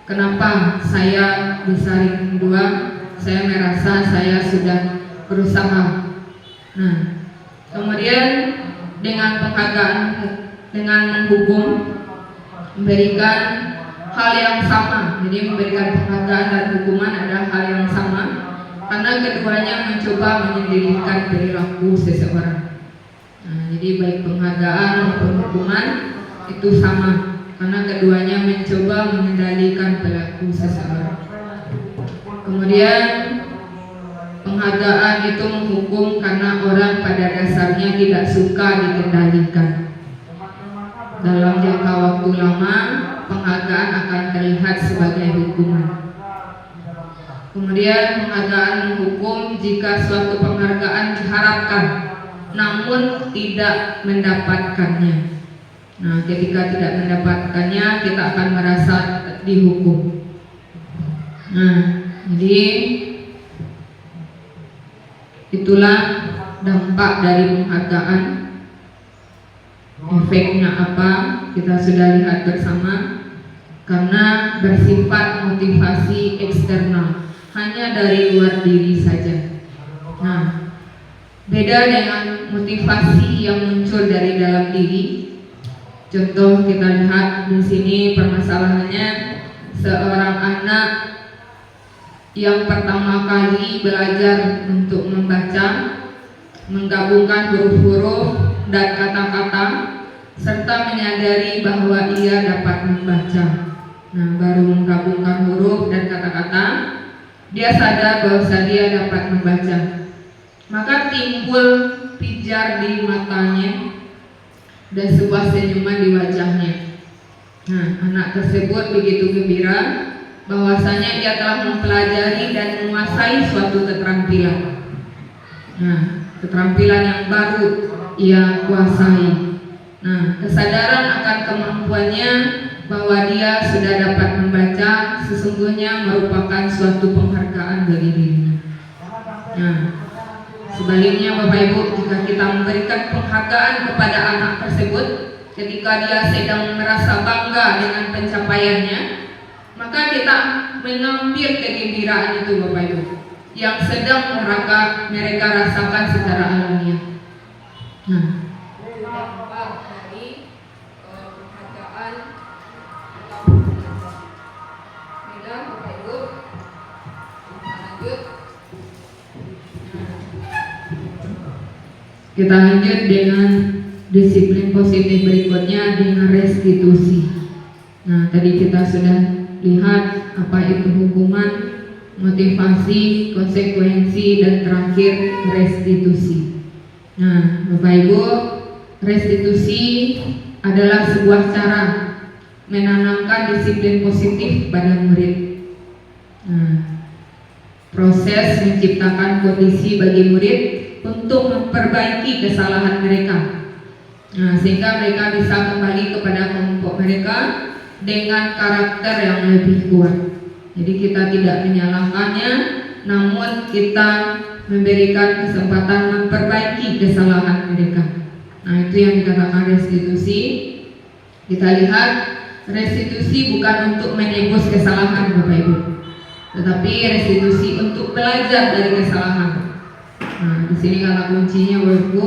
kenapa saya bisa ranking 2? Saya merasa saya sudah berusaha. Nah, kemudian dengan penghargaan, dengan menghukum, memberikan hal yang sama. Jadi memberikan penghargaan dan hukuman adalah hal yang sama, karena keduanya mencoba menyendirikan perilaku seseorang. Nah, jadi baik penghargaan maupun hukuman itu sama, karena keduanya mencoba mengendalikan perilaku seseorang. Kemudian penghargaan itu menghukum karena orang pada dasarnya tidak suka dikendalikan. Dalam jangka waktu lama, penghargaan akan terlihat sebagai hukuman. Kemudian penghargaan menghukum jika suatu penghargaan diharapkan namun tidak mendapatkannya. Nah, ketika tidak mendapatkannya, kita akan merasa dihukum. Nah, jadi itulah dampak dari penghargaan. Efeknya apa? Kita sudah lihat bersama. Karena bersifat motivasi eksternal, hanya dari luar diri saja. Nah, beda dengan motivasi yang muncul dari dalam diri. Contoh kita lihat di sini permasalahannya seorang anak yang pertama kali belajar untuk membaca, menggabungkan huruf-huruf dan kata-kata, serta menyadari bahwa ia dapat membaca. Nah, baru menggabungkan huruf dan kata-kata, dia sadar bahwa dia dapat membaca. Maka timbul pijar di matanya dan sebuah senyuman di wajahnya. Nah, anak tersebut begitu gembira bahwasanya ia telah mempelajari dan menguasai suatu keterampilan. Nah, keterampilan yang baru ia kuasai. Nah, kesadaran akan kemampuannya bahwa dia sudah dapat membaca sesungguhnya merupakan suatu penghargaan bagi dirinya. Nah, sebaliknya Bapak Ibu, jika kita memberikan penghargaan kepada anak tersebut ketika dia sedang merasa bangga dengan pencapaiannya, maka kita mengambil kegembiraan itu Bapak Ibu yang sedang mereka rasakan secara alamiah. Nah, dampak dari penghargaan atau beda Bapak Ibu. Kita lanjut dengan disiplin positif berikutnya dengan restitusi. Nah, tadi kita sudah lihat apa itu hukuman, motivasi, konsekuensi, dan terakhir restitusi. Nah, Bapak Ibu, restitusi adalah sebuah cara menanamkan disiplin positif pada murid. Nah, proses menciptakan kondisi bagi murid untuk memperbaiki kesalahan mereka. Nah, sehingga mereka bisa kembali kepada kelompok mereka dengan karakter yang lebih kuat. Jadi kita tidak menyalahkannya, namun kita memberikan kesempatan memperbaiki kesalahan mereka. Nah, itu yang dikatakan restitusi. Kita lihat restitusi bukan untuk menebus kesalahan Bapak Ibu, tetapi restitusi untuk belajar dari kesalahan. Nah, di sini kata kuncinya Bapak Ibu,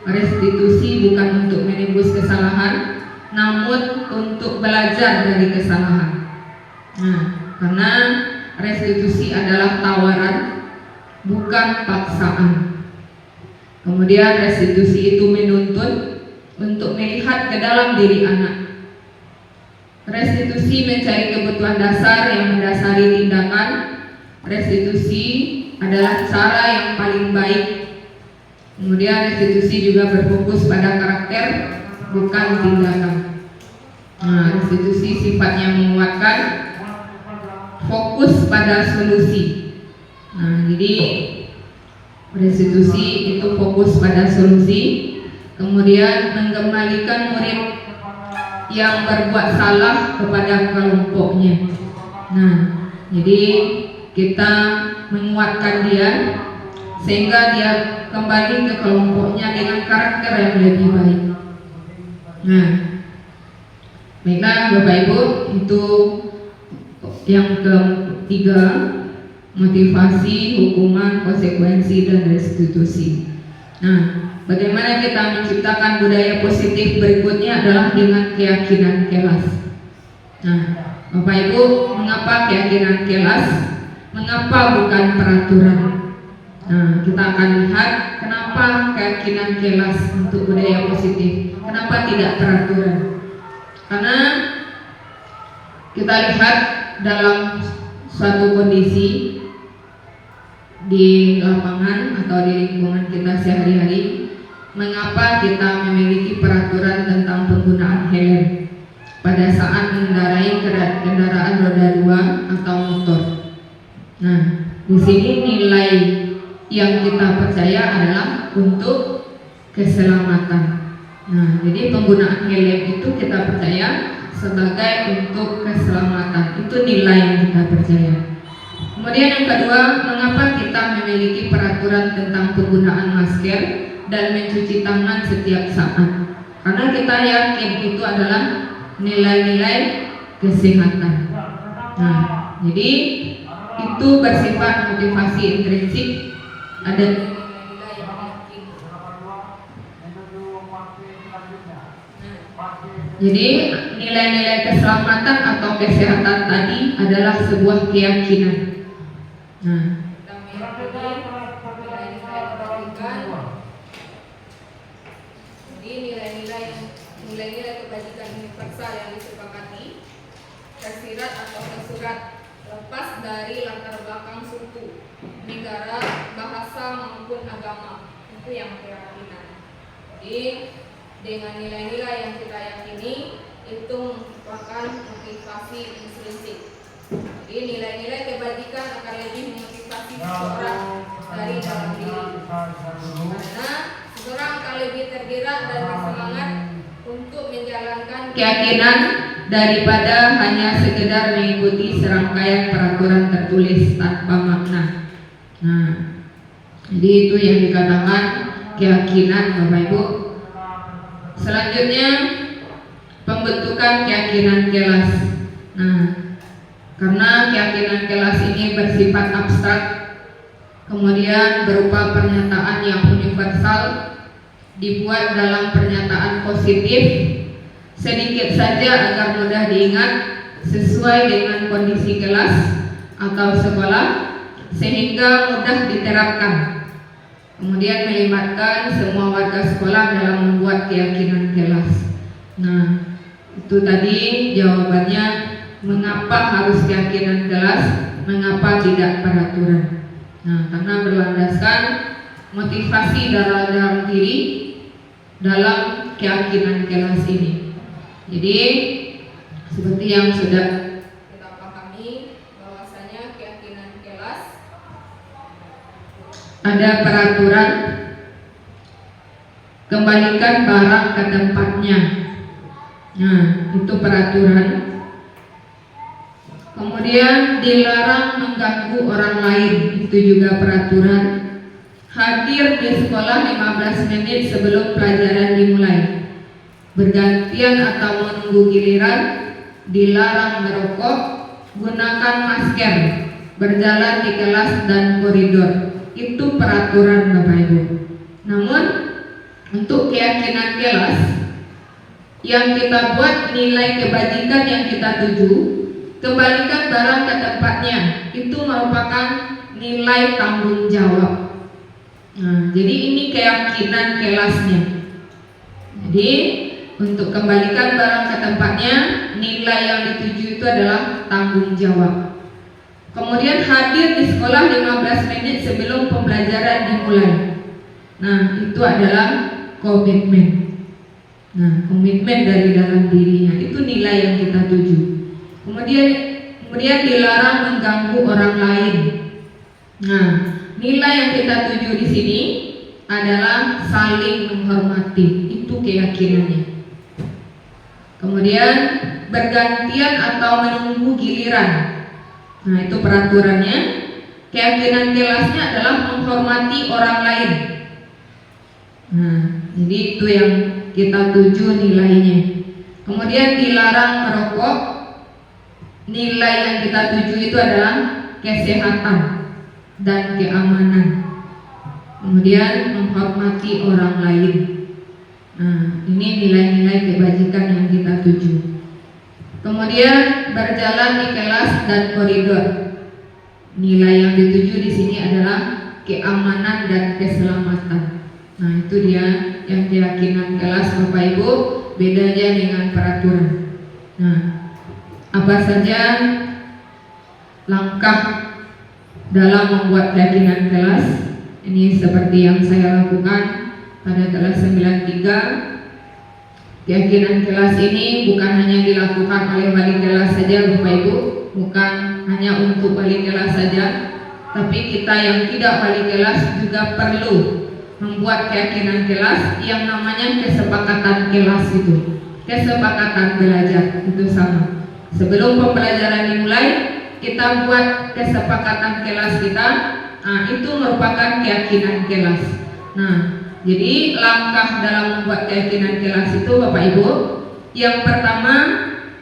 restitusi bukan untuk menebus kesalahan, namun untuk belajar dari kesalahan. Nah, karena restitusi adalah tawaran, bukan paksaan. Kemudian restitusi itu menuntut untuk melihat ke dalam diri anak. Restitusi mencari kebutuhan dasar yang mendasari tindakan, restitusi adalah cara yang paling baik. Kemudian restitusi juga berfokus pada karakter, bukan tindakan. Nah, restitusi sifatnya menguatkan, fokus pada solusi. Nah, jadi restitusi itu fokus pada solusi, kemudian mengembalikan murid yang berbuat salah kepada kelompoknya. Nah, jadi kita menguatkan dia sehingga dia kembali ke kelompoknya dengan karakter yang lebih baik. Nah, baiklah Bapak Ibu, itu yang ketiga, motivasi, hukuman, konsekuensi, dan restitusi. Nah, bagaimana kita menciptakan budaya positif berikutnya adalah dengan keyakinan kelas. Nah, Bapak Ibu, mengapa keyakinan kelas? Mengapa bukan peraturan? Nah, kita akan lihat kenapa keyakinan kelas untuk budaya positif. Kenapa tidak peraturan? Karena kita lihat dalam suatu kondisi di lapangan atau di lingkungan kita sehari-hari, mengapa kita memiliki peraturan tentang penggunaan helm pada saat mengendarai kendaraan roda 2 atau motor. Nah, di sini nilai yang kita percaya adalah untuk keselamatan. Nah, jadi penggunaan helm itu kita percaya sebagai untuk keselamatan. Itu nilai yang kita percaya. Kemudian yang kedua, mengapa kita memiliki peraturan tentang penggunaan masker dan mencuci tangan setiap saat? Karena kita yakin itu adalah nilai-nilai kesehatan. Nah, jadi itu bersifat motivasi intrinsik. Ada nilai-nilai yang yakin. Jadi nilai-nilai keselamatan atau kesehatan tadi adalah sebuah keyakinan. Nah, kita meyakini nilai-nilai kebaikan. Jadi nilai-nilai kebajikan universal yang disepakati, tersirat atau tersurat, lepas dari latar belakang suku, negara, bahasa maupun agama. Itu yang keyakinan. Jadi dengan nilai-nilai yang kita yakini itu merupakan motivasi intrinsik. Jadi nilai-nilai kebajikan akan lebih memotivasi seseorang dari dalam diri, karena seseorang akan lebih tergerak dan bersemangat untuk menjalankan keyakinan daripada hanya sekedar mengikuti serangkaian peraturan tertulis tanpa makna. Nah, jadi itu yang dikatakan keyakinan, Bapak Ibu. Selanjutnya, pembentukan keyakinan kelas. Nah, karena keyakinan kelas ini bersifat abstrak, kemudian berupa pernyataan yang universal, dibuat dalam pernyataan positif, sedikit saja agar mudah diingat, sesuai dengan kondisi kelas atau sekolah, sehingga mudah diterapkan. Kemudian melibatkan semua warga sekolah dalam membuat keyakinan kelas. Nah, itu tadi jawabannya mengapa harus keyakinan kelas, mengapa tidak peraturan. Nah, karena berlandaskan motivasi dalam diri dalam keyakinan kelas ini. Jadi seperti yang sudah kita pahami, bahwasanya keyakinan kelas ada peraturan, kembalikan barang ke tempatnya. Nah, itu peraturan. Kemudian dilarang mengganggu orang lain, itu juga peraturan. Hadir di sekolah 15 menit sebelum pelajaran dimulai. Bergantian atau menunggu giliran, dilarang merokok, gunakan masker, berjalan di kelas dan koridor. Itu peraturan, Bapak Ibu. Namun untuk keyakinan kelas yang kita buat, nilai kebajikan yang kita tuju, kembalikan barang ke tempatnya, itu merupakan nilai tanggung jawab. Nah, jadi ini keyakinan kelasnya. Jadi untuk kembalikan barang ke tempatnya, nilai yang dituju itu adalah tanggung jawab. Kemudian hadir di sekolah 15 menit sebelum pembelajaran dimulai. Nah, itu adalah komitmen. Nah, komitmen dari dalam dirinya itu nilai yang kita tuju. Kemudian dilarang mengganggu orang lain. Nah, nilai yang kita tuju di sini adalah saling menghormati. Itu keyakinannya. Kemudian bergantian atau menunggu giliran. Nah, itu peraturannya. Keyakinan kelasnya adalah menghormati orang lain. Nah, jadi itu yang kita tuju nilainya. Kemudian dilarang merokok. Nilai yang kita tuju itu adalah kesehatan dan keamanan. Kemudian menghormati orang lain. Nah, ini nilai-nilai kebajikan yang kita tuju. Kemudian berjalan di kelas dan koridor. Nilai yang dituju di sini adalah keamanan dan keselamatan. Nah, itu dia yang keyakinan kelas Bapak Ibu, bedanya dengan peraturan. Nah, apa saja langkah dalam membuat keyakinan kelas? Ini seperti yang saya lakukan pada kelas 93. Keyakinan kelas ini bukan hanya dilakukan oleh wali kelas saja Bapak Ibu, bukan hanya untuk wali kelas saja, tapi kita yang tidak wali kelas juga perlu membuat keyakinan kelas yang namanya kesepakatan kelas itu. Kesepakatan belajar itu sama. Sebelum pembelajaran dimulai, kita buat kesepakatan kelas kita. Nah, itu merupakan keyakinan kelas. Nah, jadi langkah dalam membuat keyakinan kelas itu Bapak Ibu, yang pertama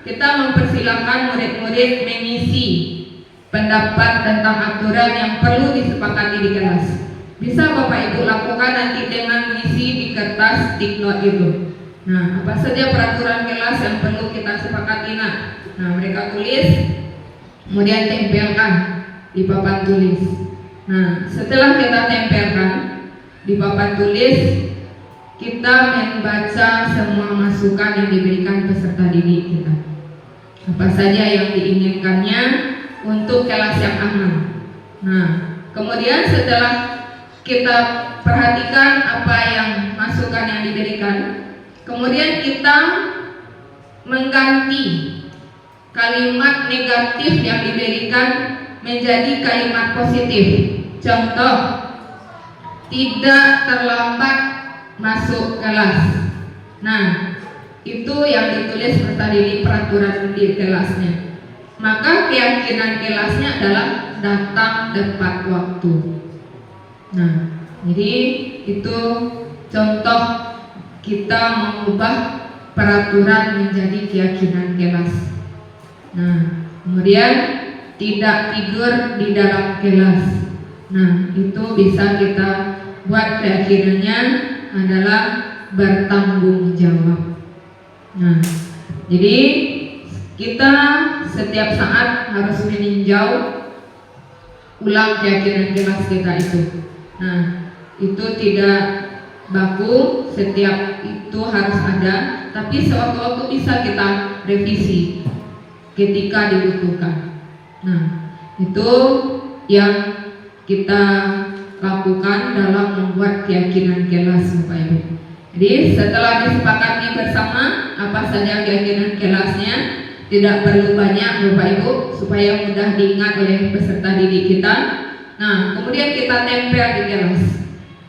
kita mempersilahkan murid-murid mengisi pendapat tentang aturan yang perlu disepakati di kelas. Bisa Bapak Ibu lakukan nanti dengan mengisi di kertas stick note itu. Nah, apa saja peraturan kelas yang perlu kita sepakati? Nah, mereka tulis, kemudian tempelkan di papan tulis. Nah, setelah kita tempelkan di papan tulis, kita membaca semua masukan yang diberikan peserta didik kita. Apa saja yang diinginkannya untuk kelas yang aman. Nah, kemudian setelah kita perhatikan apa yang masukan yang diberikan, kemudian kita mengganti kalimat negatif yang diberikan menjadi kalimat positif. Contoh, tidak terlambat masuk kelas. Nah, itu yang ditulis tadi di peraturan di kelasnya. Maka keyakinan kelasnya adalah datang tepat waktu. Nah, jadi itu contoh kita mengubah peraturan menjadi keyakinan kelas. Nah, kemudian tidak tidur di dalam kelas. Nah, itu bisa kita buat keyakinannya adalah bertanggung jawab. Nah, jadi kita setiap saat harus meninjau ulang keyakinan kelas kita itu. Nah, itu tidak baku, setiap itu harus ada, tapi sewaktu-waktu bisa kita revisi ketika dibutuhkan. Nah, itu yang kita lakukan dalam membuat keyakinan kelas Bapak Ibu. Jadi setelah disepakati bersama apa saja keyakinan kelasnya, tidak perlu banyak Bapak Ibu supaya mudah diingat oleh peserta didik kita. Nah, kemudian kita tempel di kelas.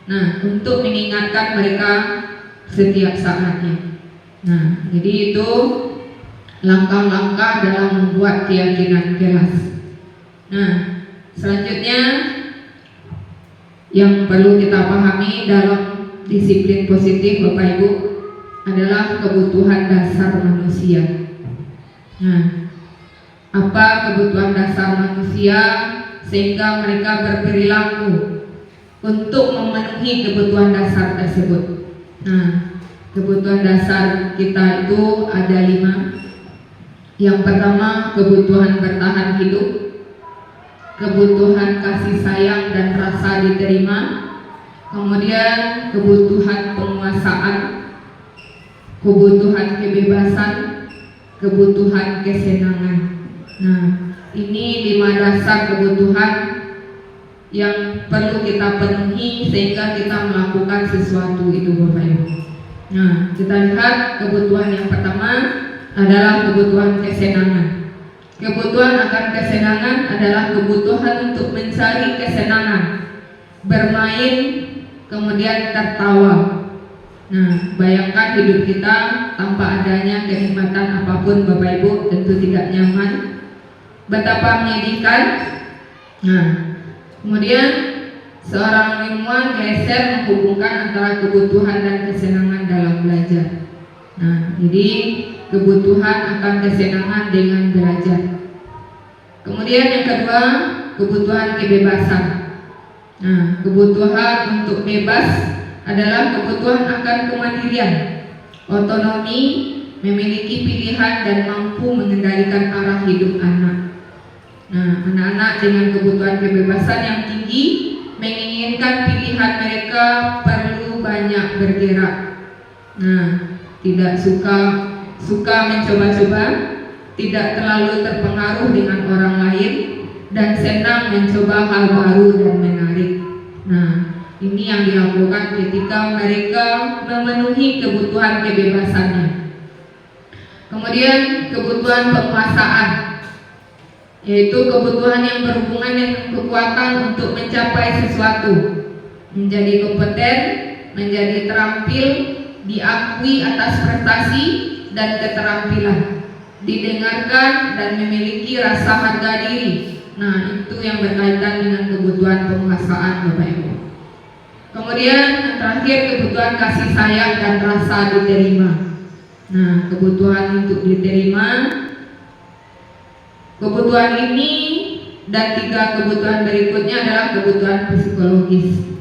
Nah, untuk mengingatkan mereka setiap saatnya. Nah, jadi itu langkah-langkah dalam membuat keyakinan kelas. Nah, selanjutnya yang perlu kita pahami dalam disiplin positif Bapak Ibu adalah kebutuhan dasar manusia. Nah, apa kebutuhan dasar manusia sehingga mereka berperilaku untuk memenuhi kebutuhan dasar tersebut? Nah, kebutuhan dasar kita itu ada 5. Yang pertama, kebutuhan bertahan hidup, kebutuhan kasih sayang dan rasa diterima, kemudian kebutuhan penguasaan, kebutuhan kebebasan, kebutuhan kesenangan. Nah, Ini 5 dasar kebutuhan yang perlu kita penuhi sehingga kita melakukan sesuatu itu Bapak Ibu. Nah, kita lihat kebutuhan yang pertama adalah kebutuhan kesenangan. Kebutuhan akan kesenangan adalah kebutuhan untuk mencari kesenangan, bermain, kemudian tertawa. Nah, bayangkan hidup kita tanpa adanya kenikmatan apapun Bapak Ibu tentu tidak nyaman. Betapa menyedihkan. Nah, kemudian seorang ilmuwan Gleiser menghubungkan antara kebutuhan dan kesenangan dalam belajar. Nah, jadi kebutuhan akan kesenangan dengan belajar. Kemudian yang kedua, kebutuhan kebebasan. Nah, kebutuhan untuk bebas adalah kebutuhan akan kemandirian, otonomi, memiliki pilihan dan mampu mengendalikan arah hidup anak. Nah, anak-anak dengan kebutuhan kebebasan yang tinggi menginginkan pilihan mereka perlu banyak bergerak. Nah, tidak suka mencoba-coba, tidak terlalu terpengaruh dengan orang lain, dan senang mencoba hal baru dan menarik. Nah, ini yang dilakukan ketika mereka memenuhi kebutuhan kebebasannya. Kemudian kebutuhan penguasaan, yaitu kebutuhan yang berhubungan dengan kekuatan untuk mencapai sesuatu, menjadi kompeten, menjadi terampil, diakui atas prestasi dan keterampilan, didengarkan dan memiliki rasa harga diri. Nah, itu yang berkaitan dengan kebutuhan penguasaan Bapak Ibu. Kemudian terakhir kebutuhan kasih sayang dan rasa diterima. Nah, kebutuhan untuk diterima, kebutuhan ini dan 3 kebutuhan berikutnya adalah kebutuhan psikologis.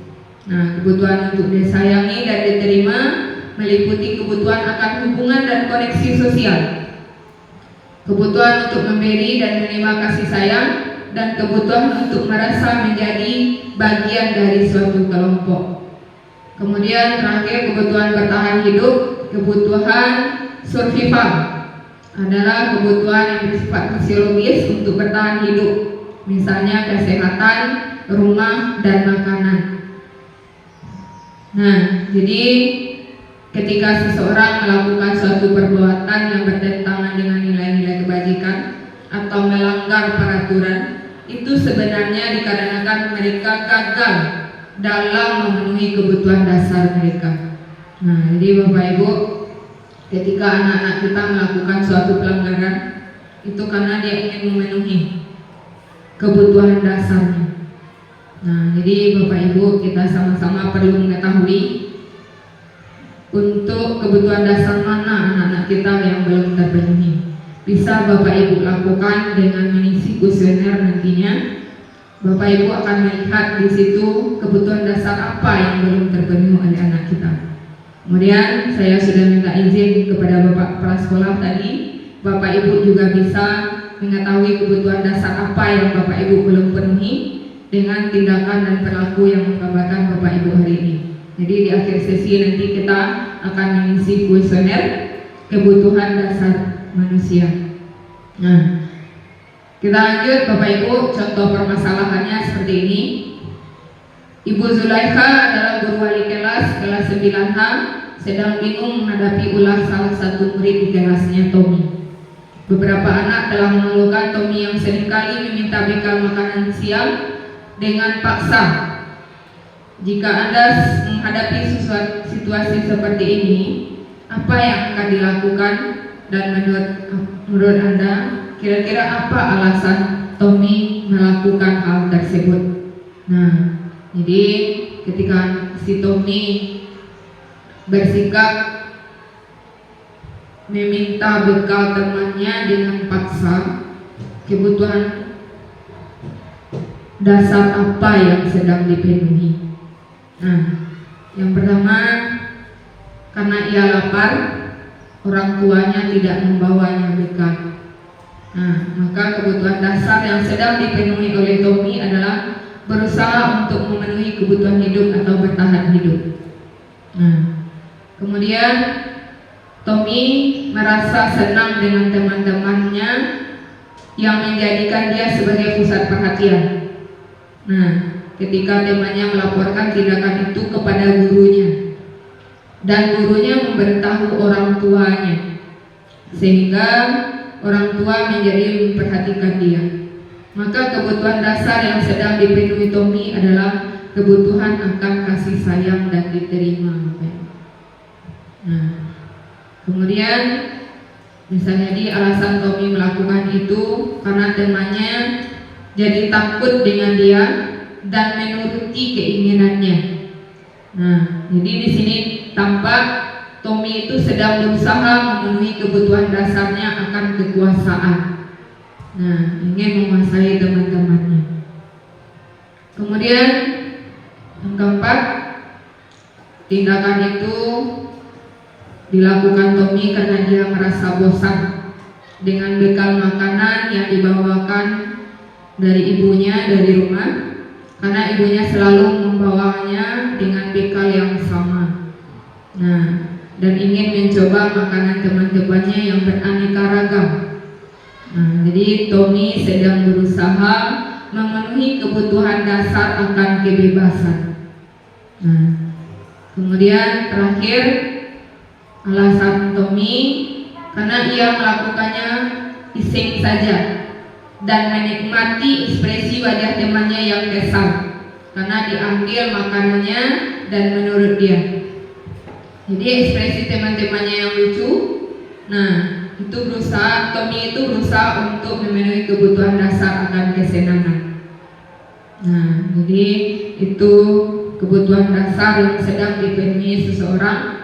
Nah, kebutuhan untuk disayangi dan diterima meliputi kebutuhan akan hubungan dan koneksi sosial, kebutuhan untuk memberi dan menerima kasih sayang, dan kebutuhan untuk merasa menjadi bagian dari suatu kelompok. Kemudian terakhir kebutuhan bertahan hidup, kebutuhan survival adalah kebutuhan yang bersifat fisiologis untuk bertahan hidup, misalnya kesehatan, rumah, dan makanan. Nah, jadi ketika seseorang melakukan suatu perbuatan yang bertentangan dengan nilai-nilai kebajikan atau melanggar peraturan, itu sebenarnya dikarenakan mereka gagal dalam memenuhi kebutuhan dasar mereka. Nah, jadi Bapak Ibu, ketika anak-anak kita melakukan suatu pelanggaran, itu karena dia ingin memenuhi kebutuhan dasarnya. Nah, jadi Bapak Ibu, kita sama-sama perlu mengetahui untuk kebutuhan dasar mana anak-anak kita yang belum terpenuhi. Bisa Bapak Ibu lakukan dengan mengisi kuesioner nantinya. Bapak Ibu akan melihat di situ kebutuhan dasar apa yang belum terpenuhi oleh anak kita. Kemudian saya sudah minta izin kepada Bapak Kepala Sekolah tadi, Bapak Ibu juga bisa mengetahui kebutuhan dasar apa yang Bapak Ibu belum penuhi dengan tindakan dan perilaku yang menggambarkan Bapak Ibu hari ini. Jadi di akhir sesi nanti kita akan mengisi kuesioner kebutuhan dasar manusia. Nah, kita lanjut Bapak Ibu, contoh permasalahannya seperti ini. Ibu Zulaikha adalah guru wali kelas 9H, sedang bingung menghadapi ulah salah satu murid di kelasnya, Tommy. Beberapa anak telah mengeluhkan Tommy yang seringkali meminta bekal makanan siang dengan paksa. Jika Anda menghadapi situasi seperti ini, apa yang akan dilakukan? Dan menurut Anda, kira-kira apa alasan Tommy melakukan hal tersebut? Nah, jadi ketika si Tommy bersikap meminta bekal temannya dengan paksa, kebutuhan dasar apa yang sedang dipenuhi? Nah, yang pertama, karena ia lapar, orang tuanya tidak membawanya bekal. Nah, maka kebutuhan dasar yang sedang dipenuhi oleh Tommy adalah berusaha untuk memenuhi kebutuhan hidup atau bertahan hidup. Nah, kemudian Tommy merasa senang dengan teman-temannya yang menjadikan dia sebagai pusat perhatian. Nah, ketika temannya melaporkan tindakan itu kepada gurunya, dan gurunya memberitahu orang tuanya, sehingga orang tua menjadi memperhatikan dia. Maka kebutuhan dasar yang sedang dipenuhi Tommy adalah kebutuhan akan kasih sayang dan diterima. Nah, kemudian misalnya di alasan Tommy melakukan itu karena temannya jadi takut dengan dia dan menuruti keinginannya. Nah, jadi di sini tampak Tommy itu sedang berusaha memenuhi kebutuhan dasarnya akan kekuasaan. Nah, ingin menguasai teman-temannya. Kemudian yang keempat, tindakan itu dilakukan Tommy karena dia merasa bosan dengan bekal makanan yang dibawakan dari ibunya dari rumah, karena ibunya selalu membawanya dengan bekal yang sama. Nah, dan ingin mencoba makanan teman-temannya yang beraneka ragam. Nah, jadi Tommy sedang berusaha memenuhi kebutuhan dasar akan kebebasan. Nah, kemudian terakhir, alasan Tommy karena ia melakukannya iseng saja dan menikmati ekspresi wajah temannya yang kesal karena diambil makanannya dan menurut dia. Jadi ekspresi teman-temannya yang lucu. Nah, Tommy itu berusaha untuk memenuhi kebutuhan dasar akan kesenangan. Nah, jadi itu kebutuhan dasar yang sedang dipenuhi seseorang.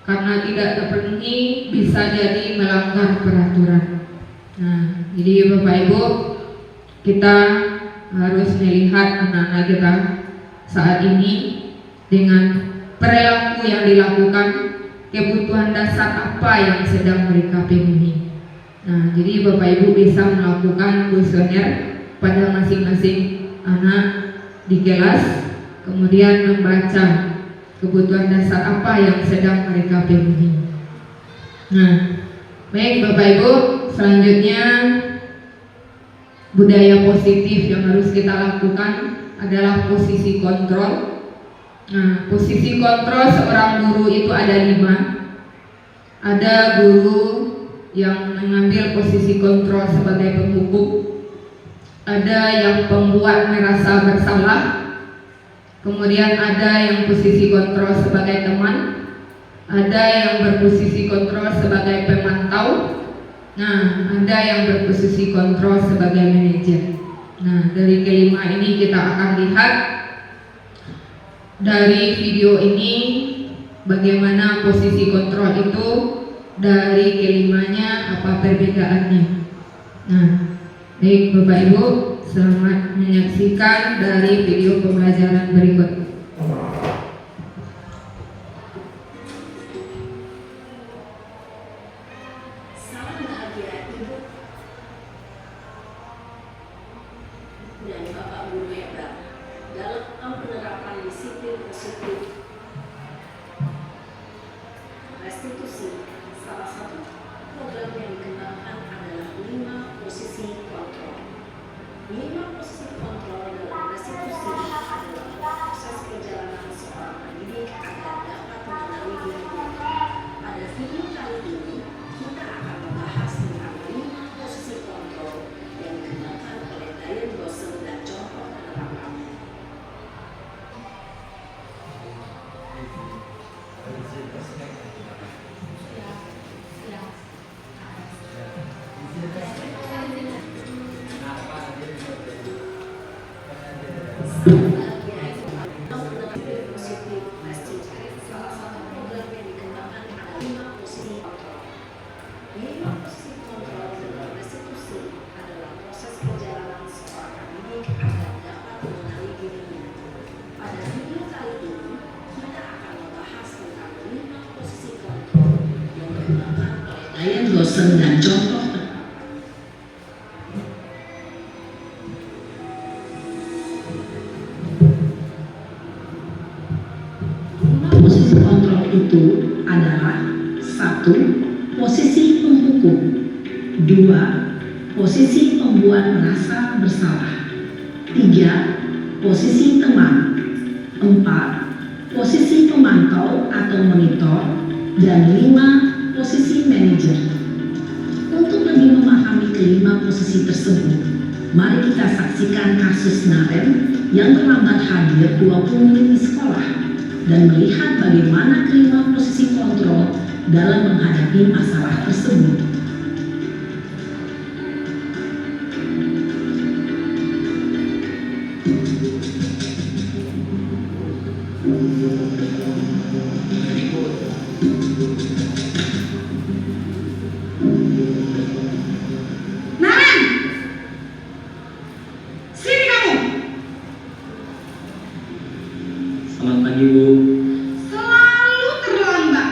Karena tidak terpenuhi bisa jadi melanggar peraturan. Nah, jadi Bapak Ibu, kita harus melihat anak-anak kita saat ini dengan perilaku yang dilakukan, kebutuhan dasar apa yang sedang mereka penuhi. Nah, jadi Bapak Ibu bisa melakukan kuesioner pada masing-masing anak di kelas, kemudian membaca kebutuhan dasar apa yang sedang mereka penuhi. Nah, baik Bapak Ibu, selanjutnya budaya positif yang harus kita lakukan adalah posisi kontrol. Nah, posisi kontrol seorang guru itu ada 5. Ada guru yang mengambil posisi kontrol sebagai penghukum, ada yang pembuat merasa bersalah, kemudian ada yang posisi kontrol sebagai teman, ada yang berposisi kontrol sebagai pemantau, nah ada yang berposisi kontrol sebagai manajer. Nah, dari kelima ini kita akan lihat dari video ini bagaimana posisi kontrol itu dari kelimanya, apa perbedaannya. Nah, baik Bapak Ibu, selamat menyaksikan dari video pembelajaran berikut. Salam bahagia Ibu dan Bapak Guru hebat dalam penerapan disiplin positif restitusi. Salah satu program yang dikembangkan adalah 5 posisi kontrol. 5 posisi kontrol dalam restitusi adalah proses perjalanan seorang pendidik agar dapat mengenali dirinya. Pada video kali ini, kita akan membahas tentang 5 posisi kontrol yang dikembangkan oleh Diane Bosel dan contoh penerapannya. Diane Bosel dan contoh posisi kontrol itu adalah 1. Posisi penghukum, 2. posisi pembuat merasa bersalah. 3. Posisi teman. 4. Posisi pemantau atau monitor. Dan 5. Posisi manajer. Untuk lebih memahami kelima posisi tersebut, mari kita saksikan kasus Naren yang terlambat hadir 20 menit di sekolah dan melihat bagaimana kelima posisi kontrol dalam menghadapi masalah tersebut. Naren! Sini kamu! Selamat pagi, Bu. Selalu terlambat.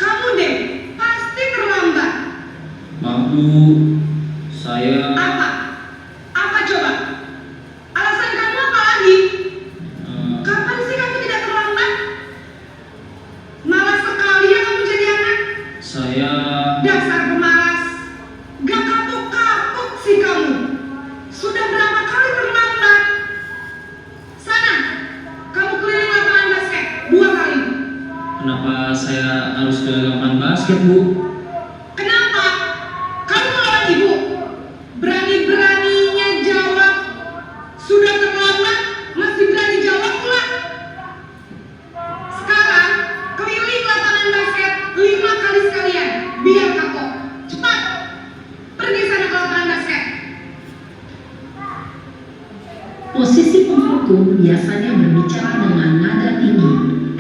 Kamu deh, pasti terlambat. Maaf, Bu. Saya Apa? Apa coba? Alasan kamu apa lagi? Kapan sih kamu tidak terlambat? Malas sekali ya kamu jadi anak. saya Dasar pemalas. Gak kapok-kapok sih kamu. Sudah berapa kali terlambat? Sana, kamu keliling lapangan basket 2 kali. kenapa saya harus ke lapangan basket, Bu? Kenapa? Kamu melawan ibu. Berani-beraninya jawab. Sudah terlambat, masih berani jawab pula. Sekarang, keliling lapangan basket 5 kali sekalian. Biar kapok. Cepat. Pergi sana ke lapangan basket. Posisi penghukum biasanya berbicara dengan nada tinggi,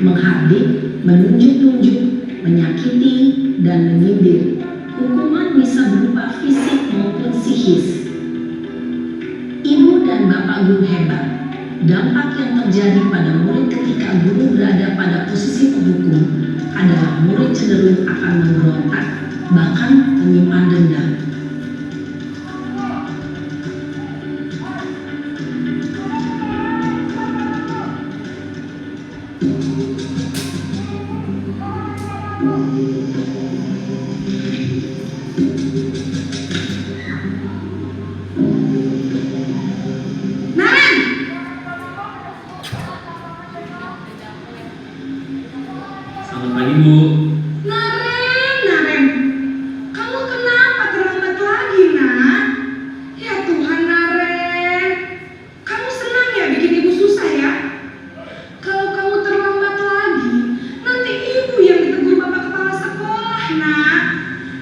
menghardik, menunjuk-nunjuk, menyakiti, dan menyindir. Hukuman bisa berupa fisik maupun psikis. Ibu dan bapak guru hebat. Dampak yang terjadi pada murid ketika guru berada pada posisi penghukum adalah murid cenderung akan memberontak, bahkan menyimpan dendam. Naren! Selamat pagi, Bu. Naren. Kamu kenapa terlambat lagi, nak? Ya Tuhan, Naren. Kamu senang ya bikin ibu susah ya? Kalau kamu terlambat lagi, nanti ibu yang ditegur bapak kepala sekolah, nak.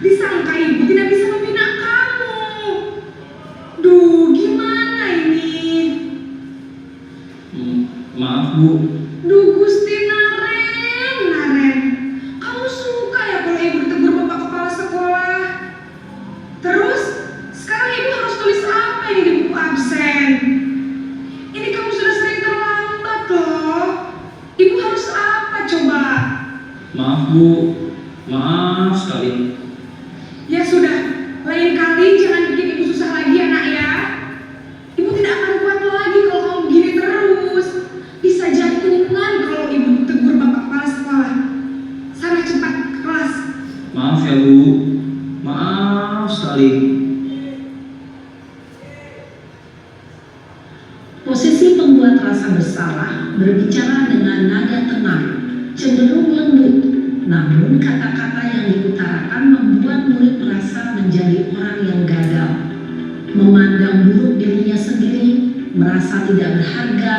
Disangka ibu tidak bisa membina kamu. Duh, gimana ini? Maaf, Bu. Duh, Gusti Naren. Kamu suka ya kalau ibu ditegur bapak kepala sekolah? Terus, sekarang ibu harus tulis apa ini di buku absen? Ini kamu sudah sering terlambat loh. Ibu harus apa coba? Maaf, Bu. Maaf sekali. Ya sudah, lain kali jangan bikin ibu susah lagi ya nak ya. Ibu tidak akan kuat lagi kalau kamu begini terus. Bisa jantungan kalau ibu ditegur bapak kepala sekolah. Sana cepat ke kelas. Maaf ya, Bu. Maaf sekali. Posisi pembuat rasa bersalah berbicara dengan nada tenang, cenderung lembut, namun kata-kata yang diutarakan membuat murid merasa menjadi orang yang gagal, memandang buruk dirinya sendiri, merasa tidak berharga,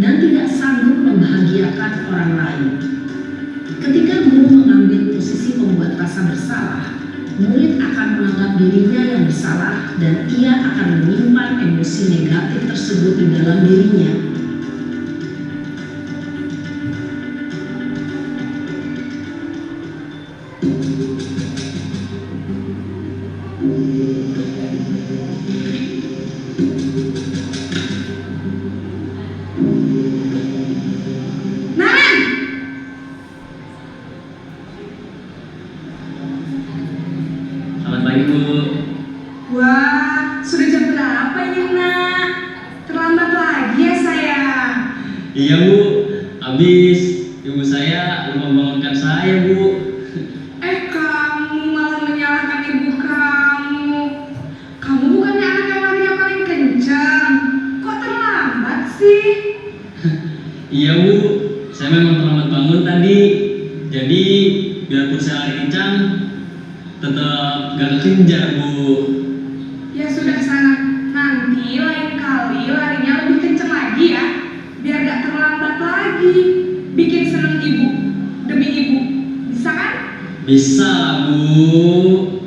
dan tidak sanggup membahagiakan orang lain. Ketika guru mengambil posisi pembuat rasa bersalah, murid akan menganggap dirinya yang bersalah dan ia akan menyimpan emosi negatif tersebut di dalam dirinya. Naren! Selamat pagi, Bu. Wah, sudah jam berapa ini nak? Terlambat lagi ya sayang. Iya, Bu. Habis ibu saya lupa membangunkan saya, Bu. Kamu malah menyalahkan ibu kamu. Iya Bu, saya memang terlambat bangun tadi. Jadi biarpun saya lari kencang, tetap gak kekejar Bu. Ya sudah sana, nanti lain kali larinya lebih kenceng lagi ya, biar gak terlambat lagi. Bikin seneng ibu, demi ibu, bisa kan? Bisa lah Bu.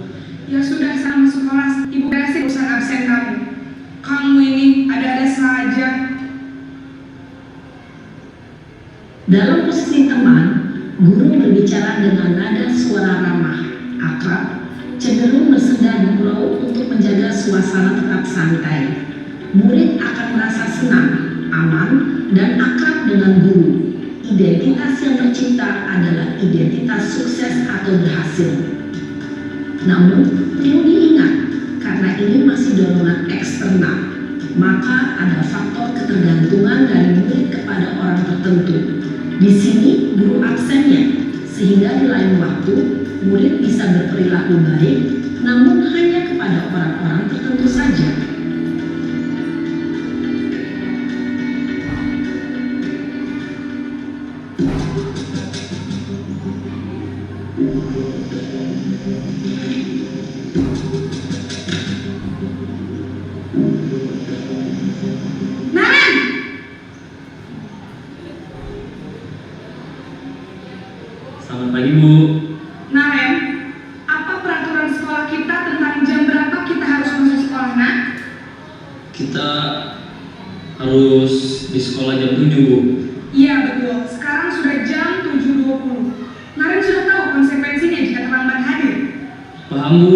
Ya sudah sana masuk kelas, ibu beresin urusan absen kamu. Kamu ini ada-ada saja. Dalam posisi teman, guru berbicara dengan nada suara ramah, akrab, cenderung bersenda gurau untuk menjaga suasana tetap santai. Murid akan merasa senang, aman, dan akrab dengan guru. Identitas yang tercipta adalah identitas sukses atau berhasil. Namun, perlu diingat, karena ini masih dorongan eksternal, maka ada faktor ketergantungan dari murid kepada orang tertentu. Di sini guru absennya, sehingga di lain waktu murid bisa berperilaku baik, namun hanya kepada orang-orang tertentu saja. Naren! Selamat pagi Bu. Naren, apa peraturan sekolah kita tentang jam berapa kita harus masuk sekolah, nak? Kita harus di sekolah jam 7 Bu. Iya betul, sekarang sudah jam 7.20. Naren sudah tahu konsekuensinya jika terlambat hadir. Paham Bu,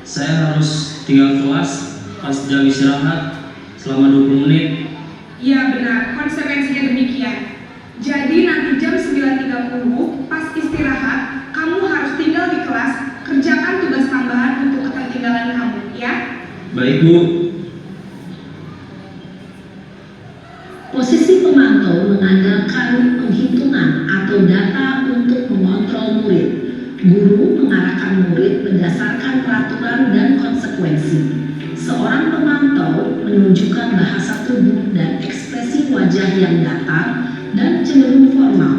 saya harus tinggal kelas pas jam istirahat selama 20 menit. Iya benar, konsekuensinya demikian. Jadi nanti jam 9.30 pas istirahat, kamu harus tinggal di kelas, kerjakan tugas tambahan untuk ketertinggalan kamu, ya? Baik Bu. Posisi pemantau mengandalkan penghitungan atau data untuk mengontrol murid. Guru mengarahkan murid berdasarkan peraturan dan konsekuensi. Seorang pemantau menunjukkan bahasa tubuh dan ekspresi wajah yang datar dan cenderung formal.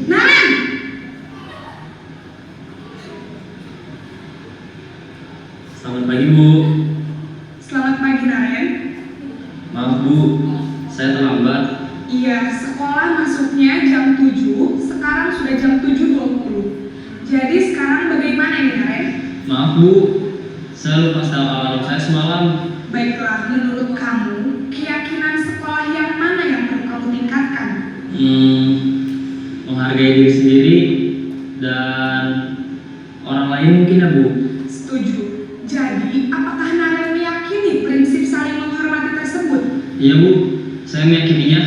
Naren! Selamat pagi Bu. Selamat pagi Naren. Maaf Bu, saya terlambat. Iya, sekolah masuknya jam 7, sekarang sudah jam 7.20. Jadi sekarang bagaimana ini Naren? Maaf Bu, saya lupa setel alarm saya semalam. Baiklah, menurut kamu, keyakinan sekolah yang mana yang perlu kamu tingkatkan? Menghargai diri sendiri dan orang lain mungkin ya Bu. Setuju. Jadi, apakah Naren meyakini prinsip saling menghormati tersebut? Iya Bu, saya meyakininya.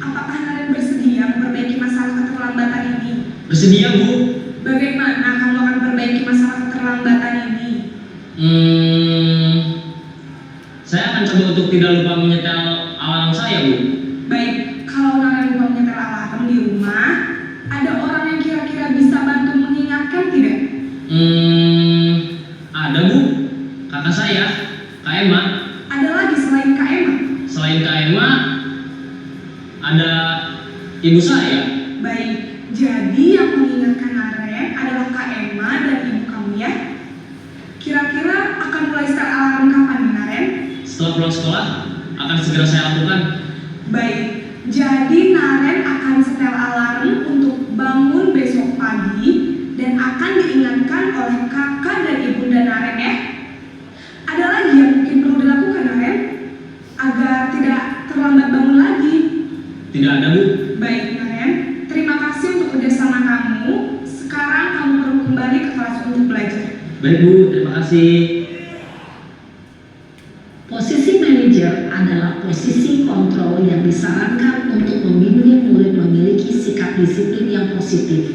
Apakah Naren bersedia memperbaiki masalah keterlambatan ini? Bersedia Bu. Bagaimana kamu akan memperbaiki masalah keterlambatan ini? Saya akan coba untuk tidak lupa menyetel alarm saya Bu. Baik, kalau Naren lupa menyetel alarm di rumah, ada orang yang kira-kira bisa bantu mengingatkan tidak? Ada Bu, kakak saya, Kak Emma. Ada lagi selain Kak Emma? Selain Kak Emma, ada ibu saya. Baik, jadi yang mengingatkan Naren adalah Kak Emma dan ibu kamu ya? Kira-kira akan mulai setel alarm kapan nih Naren? Setelah pulang sekolah, akan segera saya lakukan. Baik, jadi Naren akan setel alarm untuk bangun besok pagi dan akan diingatkan oleh kakak dan ibunda Naren ya. Ada lagi yang mungkin perlu dilakukan Naren agar tidak terlambat bangun lagi. Tidak ada Bu. Baik Naren, terima kasih untuk kerjasama kamu. Sekarang kamu perlu kembali ke kelas untuk belajar. Baik Bu, terima kasih. Posisi manajer adalah posisi kontrol yang disarankan untuk membimbing murid memiliki sikap disiplin yang positif,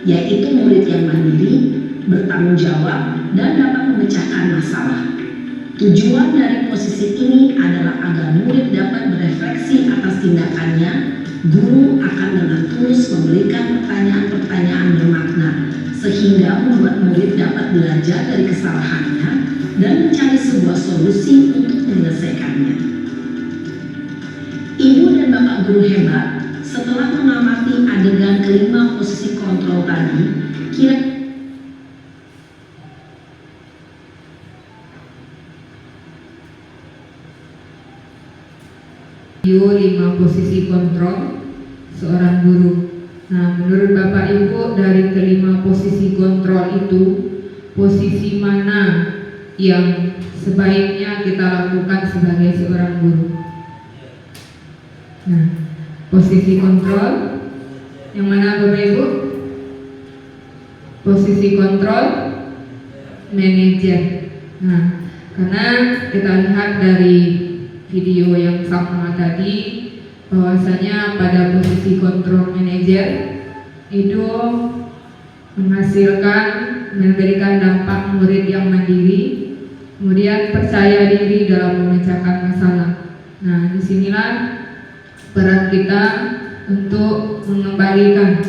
yaitu murid yang mandiri, bertanggung jawab, dan dapat memecahkan masalah. Tujuan dari posisi ini adalah agar murid dapat berefleksi atas tindakannya. Guru akan dengan tulus memberikan pertanyaan-pertanyaan bermakna, sehingga membuat murid dapat belajar dari kesalahannya dan mencari sebuah solusi untuk menyelesaikannya. Ibu dan Bapak guru hebat, setelah mengamati adegan kelima posisi kontrol tadi, kira video 5 posisi kontrol seorang guru. Nah, menurut Bapak Ibu, dari kelima posisi kontrol itu, posisi mana yang sebaiknya kita lakukan sebagai seorang guru? Nah, posisi kontrol yang mana Bapak Ibu? Posisi kontrol manajer. Nah, karena kita lihat dari video yang sama tadi, bahwasanya pada posisi kontrol manajer itu menghasilkan, memberikan dampak murid yang mandiri, kemudian percaya diri dalam memecahkan masalah. Nah, disinilah peran kita untuk mengembalikan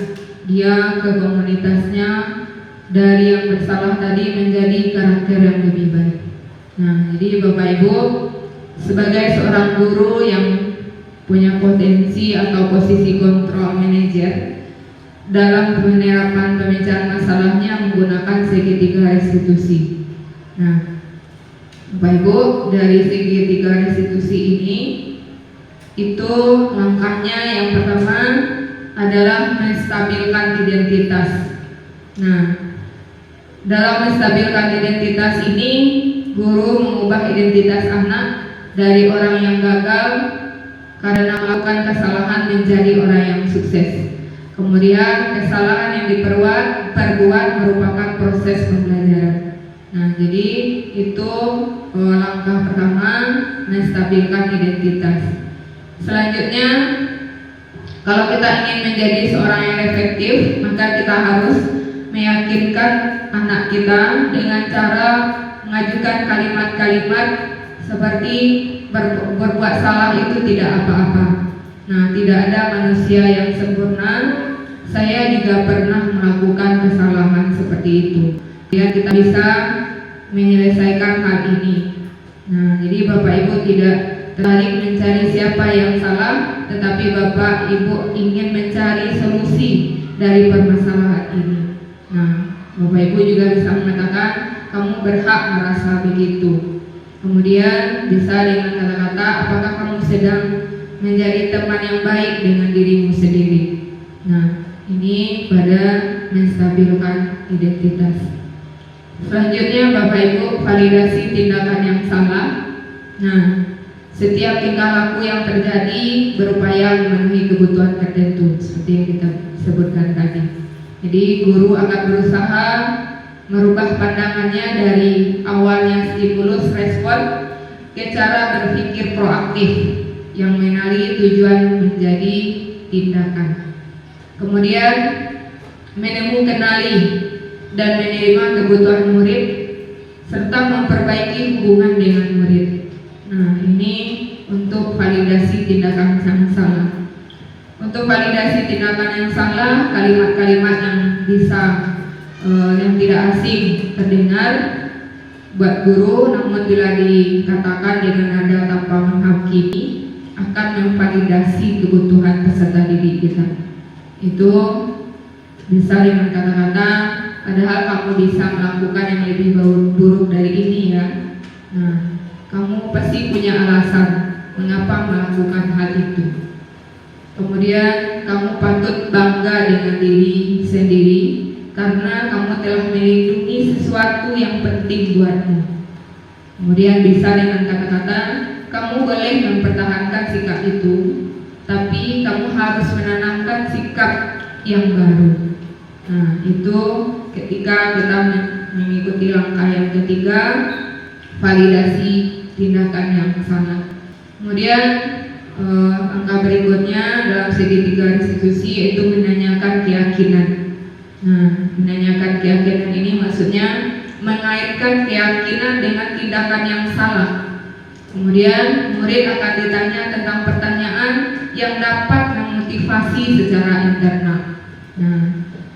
dia ke komunitasnya, dari yang bersalah tadi menjadi karakter yang lebih baik. Nah, jadi Bapak Ibu, sebagai seorang guru yang punya potensi atau posisi kontrol manajer, dalam penerapan pemecahan masalahnya menggunakan segitiga restitusi. Nah, Bapak Ibu, dari segitiga restitusi ini, itu langkahnya yang pertama adalah menstabilkan identitas. Nah, dalam menstabilkan identitas ini, guru mengubah identitas anak dari orang yang gagal karena melakukan kesalahan menjadi orang yang sukses. Kemudian kesalahan yang diperbuat merupakan proses pembelajaran. Nah, jadi itu langkah pertama, menstabilkan identitas. Selanjutnya, kalau kita ingin menjadi seorang yang efektif, maka kita harus meyakinkan anak kita dengan cara mengajukan kalimat-kalimat seperti berbuat salah itu tidak apa-apa. Nah, tidak ada manusia yang sempurna. Saya juga pernah melakukan kesalahan seperti itu. Ya, kita bisa menyelesaikan hal ini. Nah, jadi Bapak Ibu tidak tertarik mencari siapa yang salah, tetapi Bapak Ibu ingin mencari solusi dari permasalahan ini. Nah, Bapak Ibu juga bisa mengatakan kamu berhak merasa begitu. Kemudian bisa dengan kata-kata, apakah kamu sedang menjadi teman yang baik dengan dirimu sendiri. Nah, ini pada menstabilkan identitas. Selanjutnya Bapak Ibu, validasi tindakan yang salah. Nah, setiap tingkah laku yang terjadi berupaya memenuhi kebutuhan tertentu, seperti yang kita sebutkan tadi. Jadi guru akan berusaha merubah pandangannya dari awalnya stimulus respon ke cara berpikir proaktif yang mengenali tujuan menjadi tindakan. Kemudian kenali dan menerima kebutuhan murid serta memperbaiki hubungan dengan murid. Nah, ini untuk validasi tindakan yang salah. Untuk validasi tindakan yang salah, kalimat-kalimat yang bisa yang tidak asing terdengar buat guru, namun bila dikatakan dengan nada tanpa menghakimi, akan memvalidasi kebutuhan peserta didik kita. Itu bisa dengan kata-kata, padahal kamu bisa melakukan yang lebih buruk dari ini ya. Nah, kamu pasti punya alasan mengapa melakukan hal itu. Kemudian kamu patut bangga dengan diri sendiri karena kamu telah melindungi sesuatu yang penting buatmu. Kemudian bisa dengan kata-kata, kamu boleh mempertahankan sikap itu, tapi kamu harus menanamkan sikap yang baru. Nah, itu ketika kita mengikuti langkah yang ketiga, validasi tindakan yang salah. Kemudian angka berikutnya dalam segitiga restitusi yaitu menanyakan keyakinan. Nah, menanyakan keyakinan ini maksudnya mengaitkan keyakinan dengan tindakan yang salah. Kemudian murid akan ditanya tentang pertanyaan yang dapat memotivasi secara internal. Nah,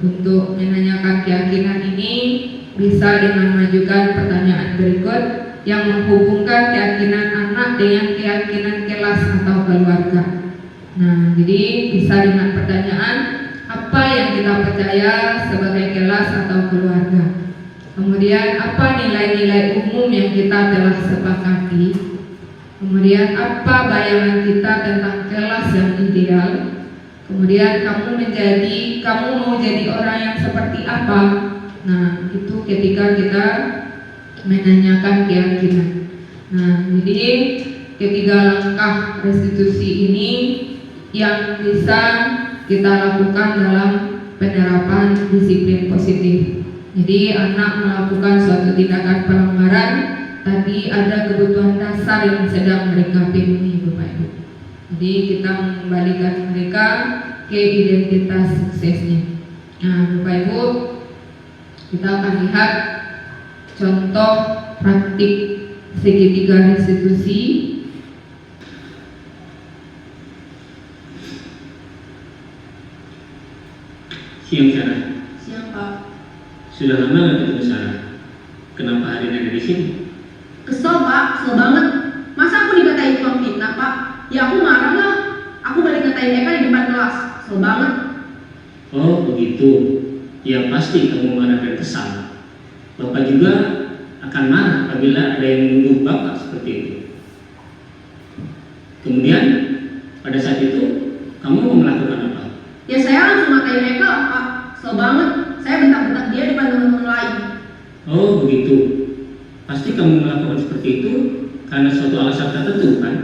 untuk menanyakan keyakinan ini bisa dengan mengajukan pertanyaan berikut yang menghubungkan keyakinan anak dengan keyakinan kelas atau keluarga. Nah, jadi bisa dengan pertanyaan apa yang kita percaya sebagai kelas atau keluarga. Kemudian apa nilai-nilai umum yang kita telah sepakati. Kemudian apa bayangan kita tentang kelas yang ideal. Kemudian kamu mau jadi orang yang seperti apa. Nah, itu ketika kita menanyakan keyakinan. Nah, jadi ketiga langkah restitusi ini yang bisa kita lakukan dalam penerapan disiplin positif. Jadi anak melakukan suatu tindakan pelanggaran, tadi ada kebutuhan dasar yang sedang mereka penuhi, Bapak Ibu. Jadi kita mengembalikan mereka ke identitas suksesnya. Nah, Bapak Ibu, kita akan lihat contoh praktik segitiga restitusi. Siang Sarah. Siang Pak. Sudah lama nggak ketemu Sarah? Kenapa hari ini ada di sini? Kesel Pak, kesel banget. Masa aku dikatain tukang fitnah Pak? Ya aku marah lah. Aku balik ngatain Eka di depan kelas. Kesel banget. Oh begitu. Ya pasti kamu marah dan kesal. Bapak juga akan marah apabila ada yang menuduh Bapak seperti itu. Kemudian pada saat itu kamu mau melakukan apa? Ya saya langsung ngatain Eka Pak. Kesel banget. Saya bentak-bentak dia di depan teman-teman lain. Oh begitu. Pasti kamu melakukan seperti itu karena suatu alasan tertentu kan?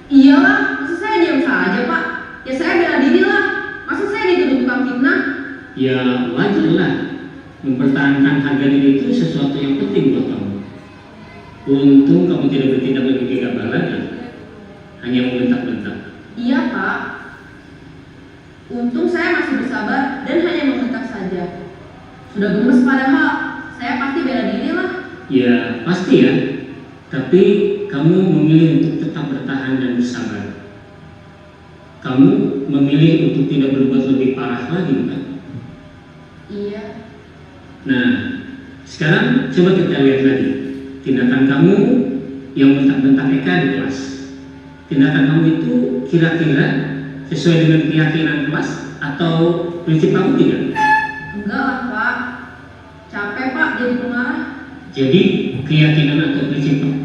Iyalah, masa saya diam saja Pak? Ya saya bela diri lah. Masa saya dituduh tukang fitnah? Ya wajar lah. Mempertahankan harga diri itu sesuatu yang penting buat kamu. Untung kamu tidak bertindak lebih gegabah lagi, hanya membentak-bentak. Iya Pak. Untung saya masih bersabar dan hanya membentak saja. Sudah gemes padahal, saya pasti bela diri lah. Ya pasti ya. Tapi kamu memilih untuk tetap bertahan dan bersabar. Kamu memilih untuk tidak berbuat lebih parah lagi kan? Iya. Nah, sekarang coba kita lihat lagi tindakan kamu yang bentak-bentak Eka di kelas. Tindakan kamu itu kira-kira sesuai dengan keyakinan kelas atau prinsip kamu tidak? Enggak lah Pak. Capek Pak jadi pemarah. Jadi keyakinan atau prinsip kamu.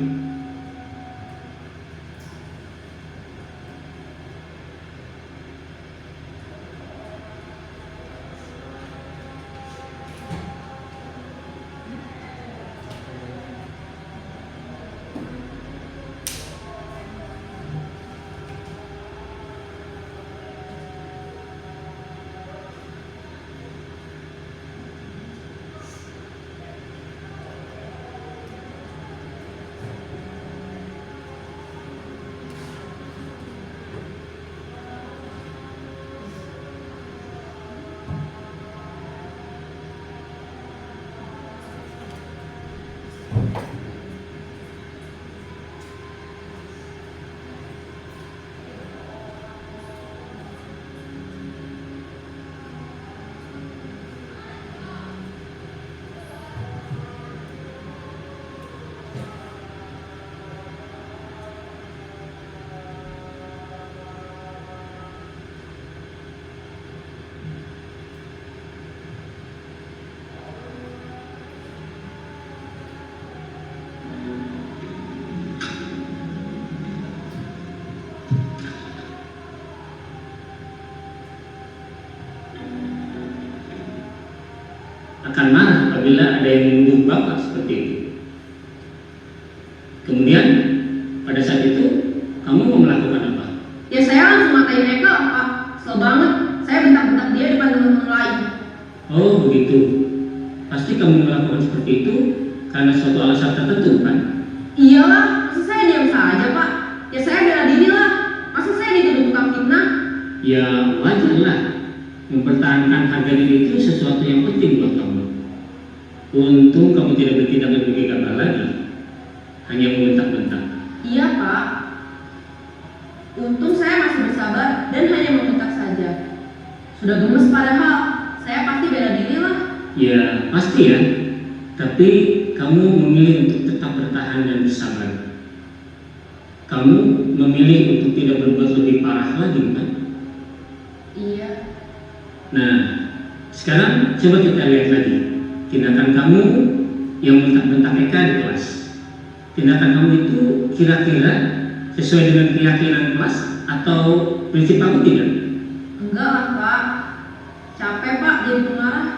Akan marah apabila ada yang menuduh Bapak seperti itu. Kemudian pada saat itu kamu mau melakukan apa? Ya saya langsung ngatain Eka Pak. Kesel banget. Saya bentak-bentak dia di depan teman-teman lain. Oh begitu. Pasti kamu melakukan seperti itu karena suatu alasan tertentu kan? Iyalah, masa saya diam saja Pak? Ya saya bela diri lah. Masa saya dituduh tukang fitnah? Ya wajar lah. Mempertahankan harga diri itu sesuatu yang penting buat kamu. Untung kamu tidak bertindak lebih gegabah lagi, hanya membentak-bentak. Iya Pak, untung saya masih bersabar dan hanya membentak saja. Sudah gemes padahal, saya pasti bela diri lah. Ya, pasti ya. Tapi kamu memilih untuk tetap bertahan dan bersabar. Kamu memilih untuk tidak berbuat lebih parah lagi, kan? Iya. Nah, sekarang coba kita lihat lagi tindakan kamu yang bentak-bentak Eka di kelas. Tindakan kamu itu kira-kira sesuai dengan keyakinan kelas atau prinsip kamu tidak? Enggak lah Pak, capek Pak jadi pengarah.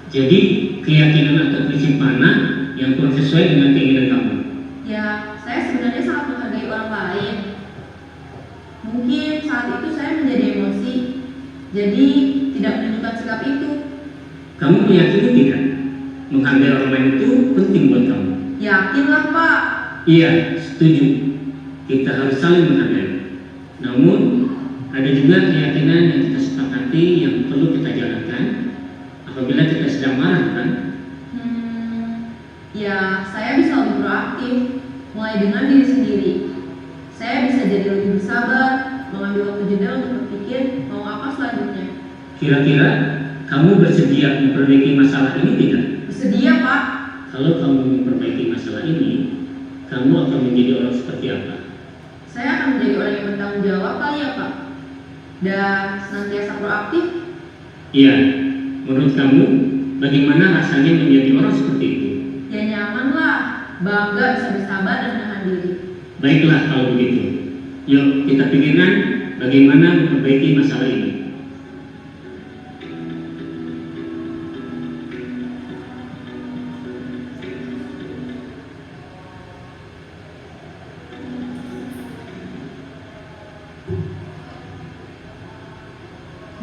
Jadi keyakinan atau prinsip mana yang kurang sesuai dengan keinginan kamu? Ya, saya sebenarnya sangat menghargai orang lain. Mungkin saat itu saya menjadi emosi, jadi tidak menunjukkan sikap itu. Kamu meyakini tidak? Menghargai orang lain itu penting buat kamu. Yakinlah Pak. Iya, setuju. Kita harus saling menghargai. Namun, ada juga keyakinan yang kita sepakati yang perlu kita jalankan apabila kita sedang marah, kan? Ya, saya bisa lebih proaktif, mulai dengan diri sendiri. Saya bisa jadi lebih bersabar, mengambil waktu jeda untuk berpikir mau apa selanjutnya. Kira-kira kamu bersedia memperbaiki masalah ini tidak? Bersedia Pak. Kalau kamu memperbaiki masalah ini, kamu akan menjadi orang seperti apa? Saya akan menjadi orang yang bertanggung jawab kali ya Pak. Dan senantiasa proaktif. Iya, menurut kamu bagaimana rasanya menjadi orang seperti itu? Ya nyaman lah, bangga bisa bersabar dan menahan diri. Baiklah kalau begitu. Yuk kita pikirkan bagaimana memperbaiki masalah ini.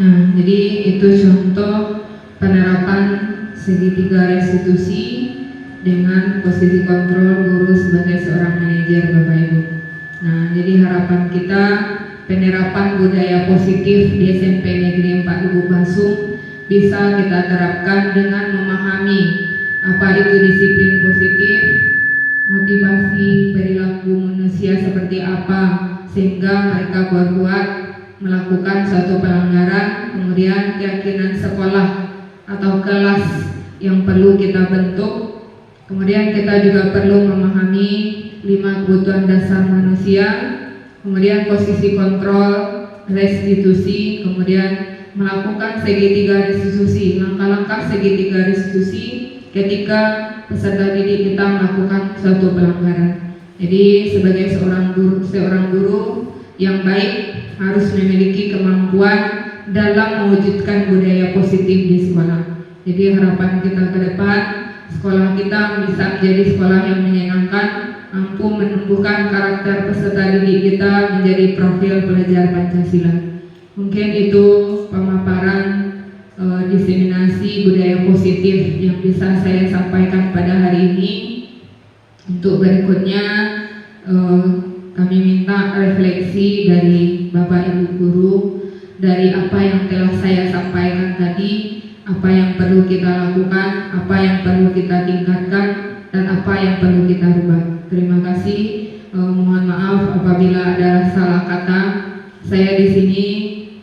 Nah, jadi itu contoh penerapan segitiga restitusi dengan posisi kontrol guru sebagai seorang manajer, Bapak Ibu. Nah, jadi harapan kita penerapan budaya positif di SMP Negeri 4 Lubuk Basung bisa kita terapkan dengan memahami apa itu disiplin positif, motivasi perilaku manusia seperti apa sehingga mereka berbuat melakukan suatu pelanggaran, kemudian keyakinan sekolah atau kelas yang perlu kita bentuk. Kemudian kita juga perlu memahami 5 kebutuhan dasar manusia, kemudian posisi kontrol, restitusi, kemudian melakukan segitiga restitusi, langkah-langkah segitiga restitusi ketika peserta didik kita melakukan suatu pelanggaran. Jadi sebagai seorang guru yang baik harus memiliki kemampuan dalam mewujudkan budaya positif di sekolah. Jadi harapan kita ke depan, sekolah kita bisa menjadi sekolah yang menyenangkan, mampu menumbuhkan karakter peserta didik kita menjadi profil pelajar Pancasila. Mungkin itu pemaparan diseminasi budaya positif yang bisa saya sampaikan pada hari ini. Untuk berikutnya kami minta refleksi dari Bapak Ibu guru dari apa yang telah saya sampaikan tadi, apa yang perlu kita lakukan, apa yang perlu kita tingkatkan, dan apa yang perlu kita rubah. Terima kasih. Mohon maaf apabila ada salah kata. Saya di sini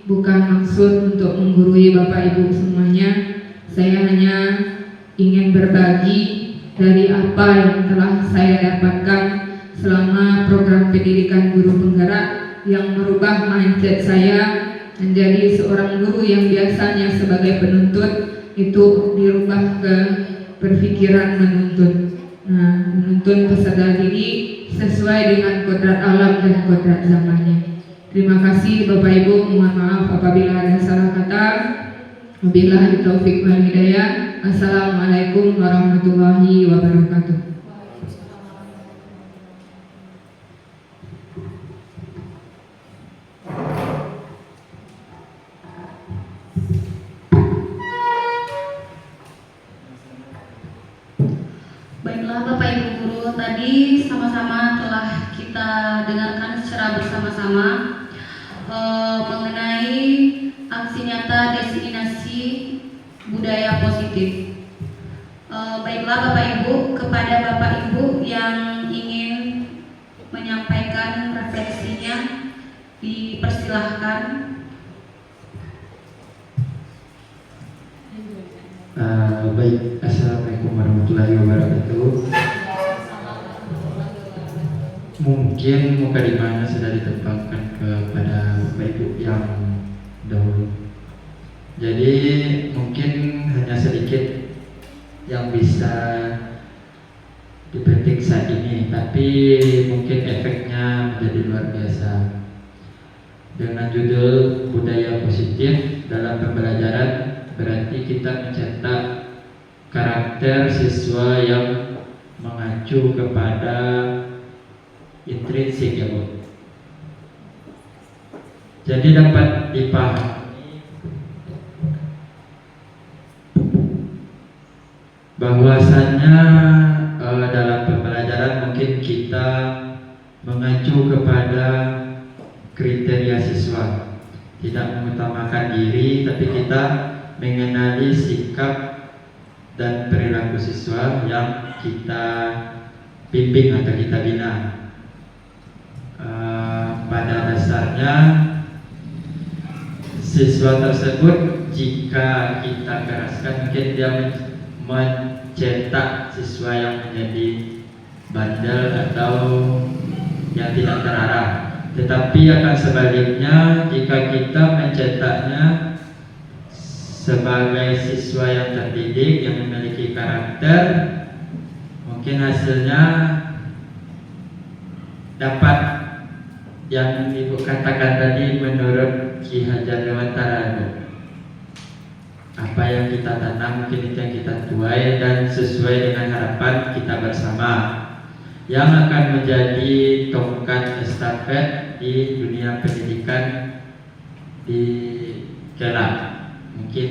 bukan maksud untuk menggurui Bapak Ibu semuanya. Saya hanya ingin berbagi dari apa yang telah saya dapatkan selama program pendidikan guru penggerak yang merubah mindset saya menjadi seorang guru yang biasanya sebagai penuntut itu dirubah ke berpikiran menuntut. Nah, menuntun peserta didik sesuai dengan kodrat alam dan kodrat zamannya. Terima kasih Bapak Ibu, mohon maaf apabila ada salah kata. Wabillahi taufiq wal hidayah. Assalamualaikum warahmatullahi wabarakatuh. Baiklah Bapak Ibu guru, tadi sama-sama telah kita dengarkan secara bersama-sama mengenai aksi nyata diseminasi budaya positif. Baiklah Bapak Ibu, kepada Bapak Ibu yang ingin menyampaikan refleksinya dipersilahkan. Baik, Assalamualaikum warahmatullahi wabarakatuh. Mungkin muka di mana sudah ditempatkan kepada Bapak Ibu yang dahulu. Jadi mungkin hanya sedikit yang bisa dipetik saat ini, tapi mungkin efeknya menjadi luar biasa. Dengan judul budaya positif dalam pembelajaran, berarti kita mencetak karakter siswa yang mengacu kepada intrinsik ya Bu. Jadi dapat dipahami bahwasannya dalam pembelajaran mungkin kita mengacu kepada kriteria siswa, tidak mengutamakan diri, tapi kita mengenali sikap dan perilaku siswa yang kita bimbing atau kita bina. Pada dasarnya siswa tersebut jika kita keraskan mungkin dia mencetak siswa yang menjadi bandel atau yang tidak terarah. Tetapi akan sebaliknya jika kita mencetaknya sebagai siswa yang terdidik yang memiliki karakter, mungkin hasilnya dapat yang Ibu katakan tadi menurut Ki Hajar Dewantara. Apa yang kita tanam mungkin itu yang kita tuai dan sesuai dengan harapan kita bersama yang akan menjadi tongkat estafet di dunia pendidikan di kelak. Mungkin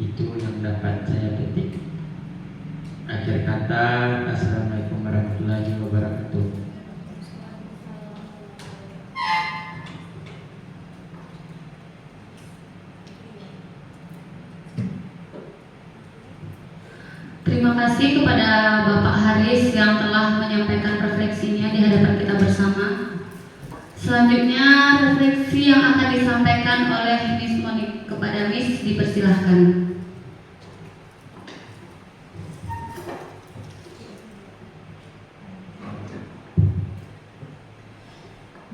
itu yang dapat saya petik. Akhir kata, Assalamualaikum warahmatullahi wabarakatuh. Terima kasih kepada Bapak Haris yang telah menyampaikan refleksinya di hadapan kita bersama. Selanjutnya refleksi yang akan disampaikan oleh Miss Monik kepada Miss dipersilahkan.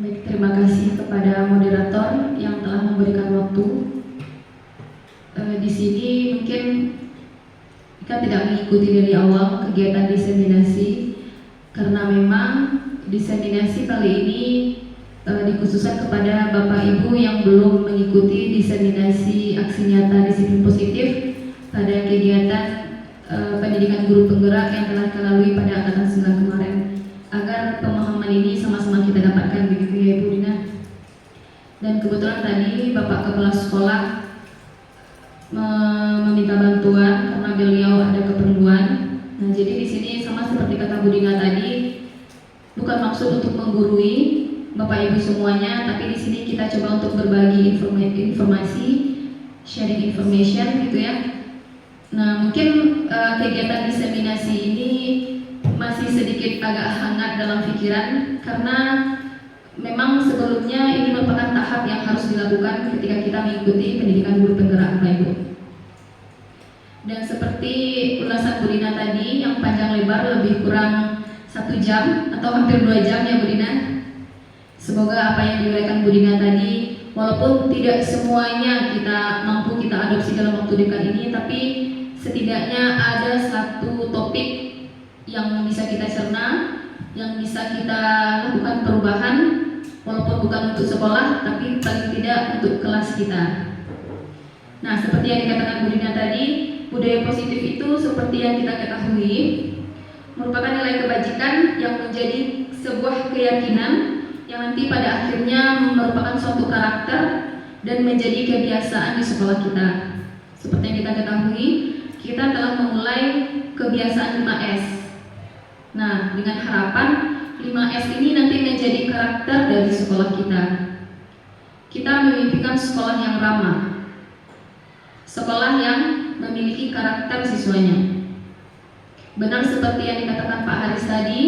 Baik, terima kasih kepada moderator yang telah memberikan waktu. Di sini mungkin kita tidak mengikuti dari awal kegiatan diseminasi karena memang diseminasi kali ini dikhususkan kepada Bapak Ibu yang belum mengikuti diseminasi aksi nyata disiplin positif pada kegiatan pendidikan guru penggerak yang telah kita lalui pada angkatan 9 kemarin, agar pemahaman ini sama-sama kita dapatkan, begitu ya Ibu Dina. Dan kebetulan tadi Bapak Kepala Sekolah meminta bantuan karena beliau ada keperluan. Nah, jadi di sini sama seperti kata Bu Dina tadi, bukan maksud untuk menggurui Bapak Ibu semuanya, tapi di sini kita coba untuk berbagi informasi, sharing information gitu ya. Nah, mungkin kegiatan diseminasi ini masih sedikit agak hangat dalam pikiran karena memang sebelumnya ini merupakan tahap yang harus dilakukan ketika kita mengikuti pendidikan guru penggerak Bapak Ibu. Dan seperti ulasan Bu Dina tadi yang panjang lebar lebih kurang 1 jam atau hampir 2 jam ya Bu Dina. Semoga apa yang diuraikan Bu Dina tadi, walaupun tidak semuanya kita mampu kita adopsi dalam waktu dekat ini, tapi setidaknya ada satu topik yang bisa kita cerna, yang bisa kita lakukan perubahan, walaupun bukan untuk sekolah, tapi paling tidak untuk kelas kita. Nah, seperti yang dikatakan Bu Dina tadi, budaya positif itu seperti yang kita ketahui merupakan nilai kebajikan yang menjadi sebuah keyakinan yang nanti pada akhirnya merupakan suatu karakter dan menjadi kebiasaan di sekolah kita. Seperti yang kita ketahui, kita telah memulai kebiasaan 5S. Nah, dengan harapan 5S ini nanti menjadi karakter dari sekolah kita. Kita memimpikan sekolah yang ramah, sekolah yang memiliki karakter siswanya. Benar seperti yang dikatakan Pak Haris tadi,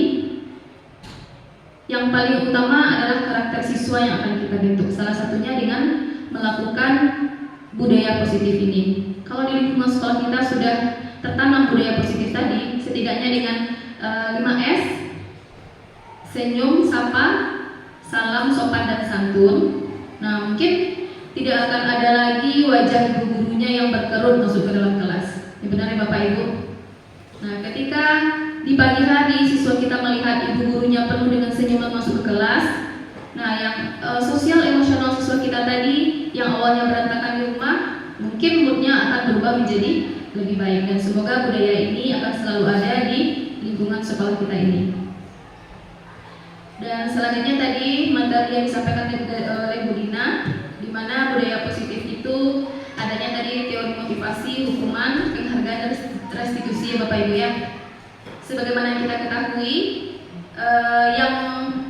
yang paling utama adalah karakter siswa yang akan kita bentuk. Salah satunya dengan melakukan budaya positif ini. Kalau di lingkungan sekolah kita sudah tertanam budaya positif tadi, setidaknya dengan 5S, senyum, sapa, salam, sopan, dan santun. Nah, mungkin tidak akan ada lagi wajah ibu gurunya yang berkerut masuk ke dalam kelas. Ini benar ya Bapak Ibu? Nah, ketika di pagi hari siswa kita melihat ibu gurunya penuh dengan senyuman masuk ke kelas, nah yang sosial emosional siswa kita tadi yang awalnya berantakan di rumah, mungkin moodnya akan berubah menjadi lebih baik, dan semoga budaya ini akan selalu ada di lingkungan sekolah kita ini. Dan selanjutnya tadi materi yang disampaikan oleh Bu Dina, di mana budaya positif itu adanya tadi teori motivasi, hukuman, penghargaan, dan restitusi ya Bapak Ibu ya. Sebagaimana yang kita ketahui, yang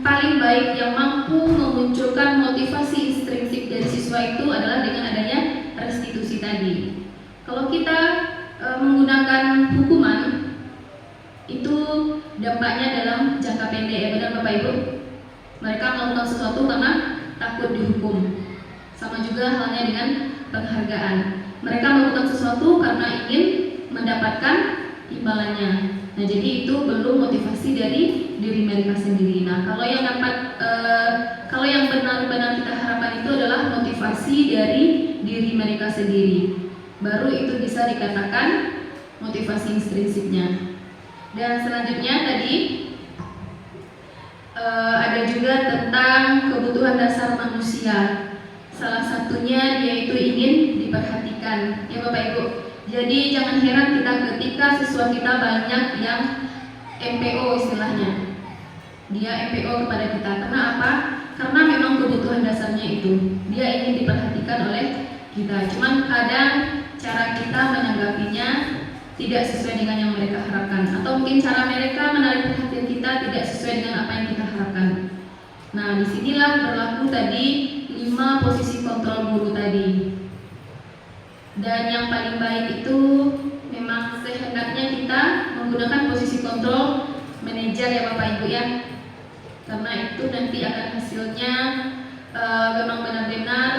paling baik yang mampu memunculkan motivasi intrinsik dari siswa itu adalah dengan adanya restitusi tadi. Kalau kita menggunakan hukuman, itu dampaknya dalam jangka pendek ya, benar Bapak Ibu? Mereka melakukan sesuatu karena takut dihukum. Sama juga halnya dengan penghargaan. Mereka melakukan sesuatu karena ingin mendapatkan imbalannya. Nah, jadi itu belum motivasi dari diri mereka sendiri. Nah, kalau yang benar-benar kita harapkan itu adalah motivasi dari diri mereka sendiri. Baru itu bisa dikatakan motivasi intrinsiknya. Dan selanjutnya tadi ada juga tentang kebutuhan dasar manusia. Salah satunya yaitu ingin diperhatikan, ya Bapak Ibu. Jadi jangan heran kita ketika siswa kita banyak yang MPO istilahnya. Dia MPO kepada kita. Karena apa? Karena memang kebutuhan dasarnya itu. Dia ingin diperhatikan oleh kita. Cuman kadang cara kita menanggapinya tidak sesuai dengan yang mereka harapkan, atau mungkin cara mereka menarik perhatian kita tidak sesuai dengan apa yang kita harapkan. Nah, disinilah berlaku tadi 5 posisi kontrol guru tadi. Dan yang paling baik itu memang sehendaknya kita menggunakan posisi kontrol manajer ya Bapak Ibu ya. Karena itu nanti akan hasilnya memang benar-benar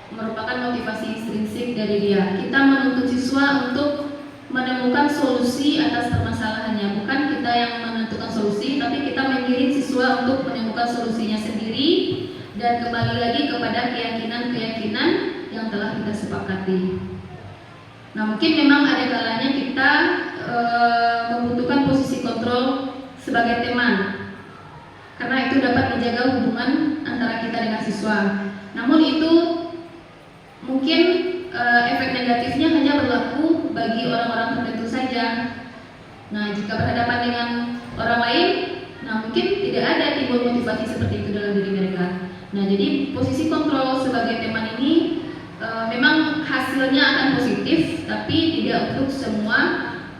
merupakan motivasi intrinsik dari dia. Kita menuntut siswa untuk menemukan solusi atas permasalahannya, bukan kita yang menentukan solusi, tapi kita mengirim siswa untuk menemukan solusinya sendiri dan kembali lagi kepada keyakinan-keyakinan yang telah kita sepakati. Nah, mungkin memang ada kalanya kita membutuhkan posisi kontrol sebagai teman, karena itu dapat menjaga hubungan antara kita dengan siswa. Namun itu mungkin efek negatifnya hanya berlaku bagi orang-orang tertentu saja. Nah, jika berhadapan dengan orang lain, nah mungkin tidak ada timbul motivasi seperti itu dalam diri mereka. Nah, jadi posisi kontrol sebagai teman ini memang hasilnya akan positif, tapi tidak untuk semua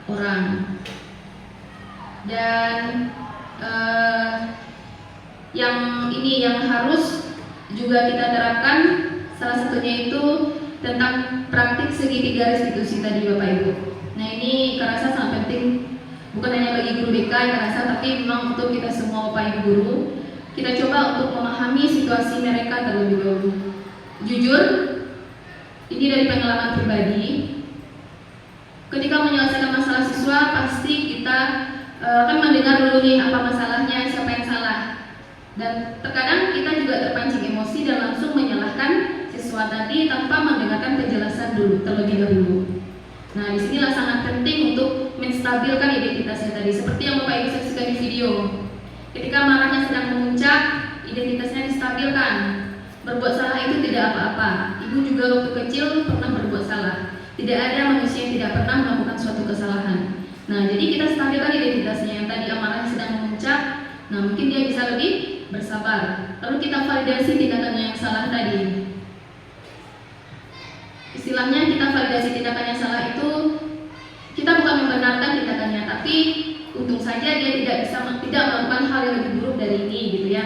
orang. Dan yang ini yang harus juga kita terapkan, salah satunya itu tentang praktik segitiga restitusi tadi Bapak Ibu. Nah, ini kerasa sangat penting, bukan hanya bagi guru BK yang kerasa, tapi memang untuk kita semua Bapak Ibu guru. Kita coba untuk memahami situasi mereka terlebih dahulu. Jujur, ini dari pengalaman pribadi. Ketika menyelesaikan masalah siswa, pasti kita akan mendengar dulu nih apa masalahnya, siapa yang salah. Dan terkadang kita juga terpancing emosi dan langsung menyalahkan siswa tadi tanpa mendengarkan penjelasan dulu terlebih dahulu. Nah, disinilah sangat penting untuk menstabilkan identitasnya tadi, seperti yang Bapak Ibu saksikan di video. Ketika marahnya sedang memuncak, identitasnya distabilkan. Berbuat salah itu tidak apa-apa. Ibu juga waktu kecil pernah berbuat salah. Tidak ada manusia yang tidak pernah melakukan suatu kesalahan. Nah, jadi kita stabilkan identitasnya yang tadi amarahnya sedang memuncak. Nah, mungkin dia bisa lebih bersabar. Lalu kita validasi tindakannya yang salah tadi. Istilahnya kita validasi tindakannya salah itu, kita bukan membenarkan tindakannya, tapi untung saja dia tidak melakukan hal yang lebih buruk dari ini gitu ya.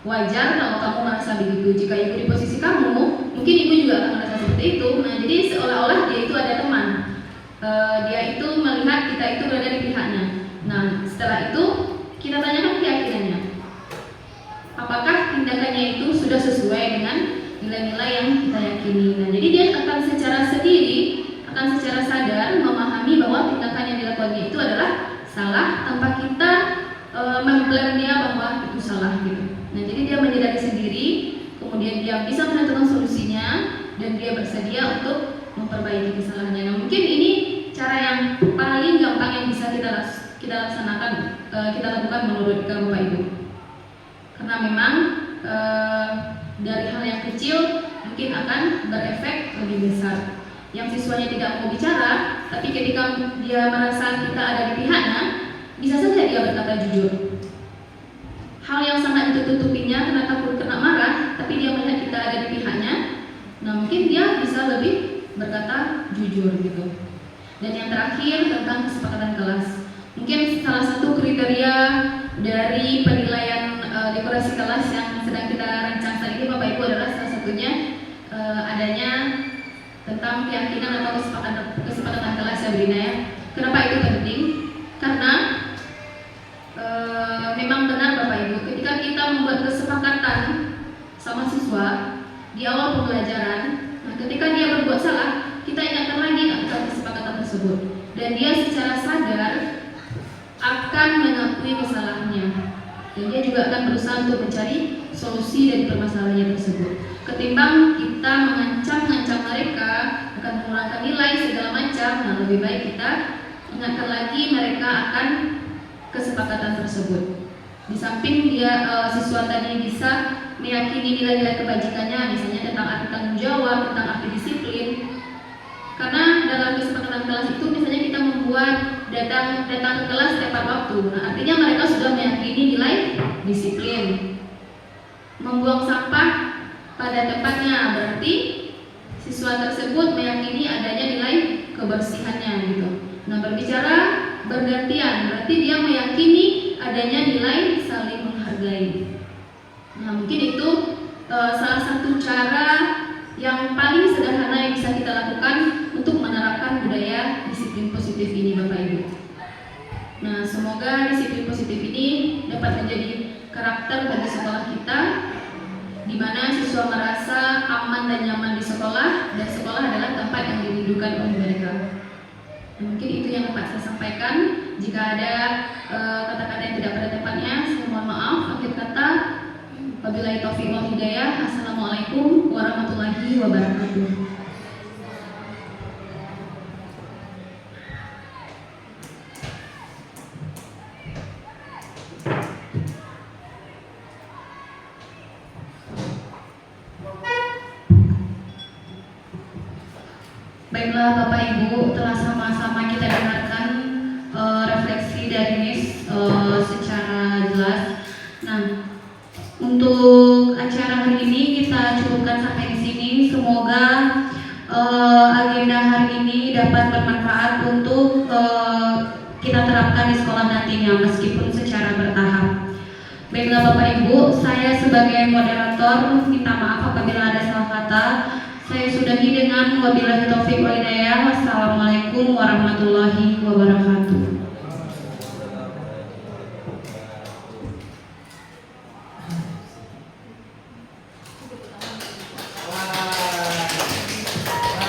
Wajar kalau kamu merasa begitu. Jika ibu di posisi kamu, mungkin ibu juga akan merasa seperti itu. Nah, jadi seolah-olah dia itu ada dia itu melihat kita itu berada di pihaknya. Nah, setelah itu kita tanyakan keyakinannya. Apakah tindakannya itu sudah sesuai dengan nilai-nilai yang kita yakini. Nah, jadi dia akan secara sendiri, akan secara sadar memahami bahwa tindakan yang dilakukannya itu adalah salah tanpa kita mengklaim dia bahwa itu salah gitu. Nah, jadi dia menyadari sendiri, kemudian dia bisa menentukan solusinya dan dia bersedia untuk memperbaiki kesalahannya. Nah, mungkin ini cara yang paling gampang yang bisa kita laksanakan, kita lakukan menurut Bapak Ibu. Karena memang dari hal yang kecil mungkin akan berefek lebih besar. Yang siswanya tidak mau bicara, tapi ketika dia merasa kita ada di pihaknya, bisa saja dia berkata jujur. Hal yang sangat ditutupinya karena takut kena marah, tapi dia melihat kita ada di pihaknya, nah mungkin dia bisa lebih berkata jujur gitu. Dan yang terakhir tentang kesepakatan kelas. Mungkin salah satu kriteria dari penilaian dekorasi kelas yang sedang kita rancang saat ini Bapak Ibu adalah salah satunya adanya tentang keyakinan atau kesepakatan kelas ya Brina ya. Kenapa itu penting? Karena memang benar Bapak Ibu, ketika kita membuat kesepakatan sama siswa di awal pembelajaran, nah ketika dia berbuat salah, kita ingatkan lagi akan kesepakatan tersebut dan dia secara sadar akan mengakui kesalahannya dan dia juga akan berusaha untuk mencari solusi dari permasalahannya tersebut. Ketimbang kita mengancam mereka akan mengurangkan nilai segala macam, nah lebih baik kita ingatkan lagi mereka akan kesepakatan tersebut. Di samping dia siswa tadi bisa meyakini nilai-nilai kebajikannya, misalnya tentang arti tanggung jawab, tentang arti disiplin. Karena dalam kesepakatan kelas itu misalnya kita membuat datang ke kelas tepat waktu. Nah, artinya mereka sudah meyakini nilai disiplin. Membuang sampah pada tempatnya berarti siswa tersebut meyakini adanya nilai kebersihannya gitu. Nah, berbicara bergantian berarti dia meyakini adanya nilai saling menghargai. Nah, mungkin itu salah satu cara yang paling sederhana yang bisa kita lakukan untuk menerapkan budaya disiplin positif ini Bapak Ibu. Nah, semoga disiplin positif ini dapat menjadi karakter bagi sekolah kita, di mana siswa merasa aman dan nyaman di sekolah dan sekolah adalah tempat yang dirindukan oleh mereka. Nah, mungkin itu yang dapat saya sampaikan. Jika ada kata-kata yang tidak pada tempatnya, saya mohon maaf. Akhir kata, wabillahi taufiq wal hidayah. Assalamualaikum warahmatullahi wabarakatuh. Baiklah Bapak Ibu, telah sama-sama kita dengarkan refleksi dari Miss secara jelas. Nah, untuk acara hari ini kita cukupkan sampai di sini. Semoga agenda hari ini dapat bermanfaat untuk kita terapkan di sekolah nantinya meskipun secara bertahap. Baiklah Bapak Ibu, saya sebagai moderator minta maaf apabila ada salah kata. Saya sudahi dengan wabillahi taufiq wal hidayah. Wassalamualaikum warahmatullahi wabarakatuh.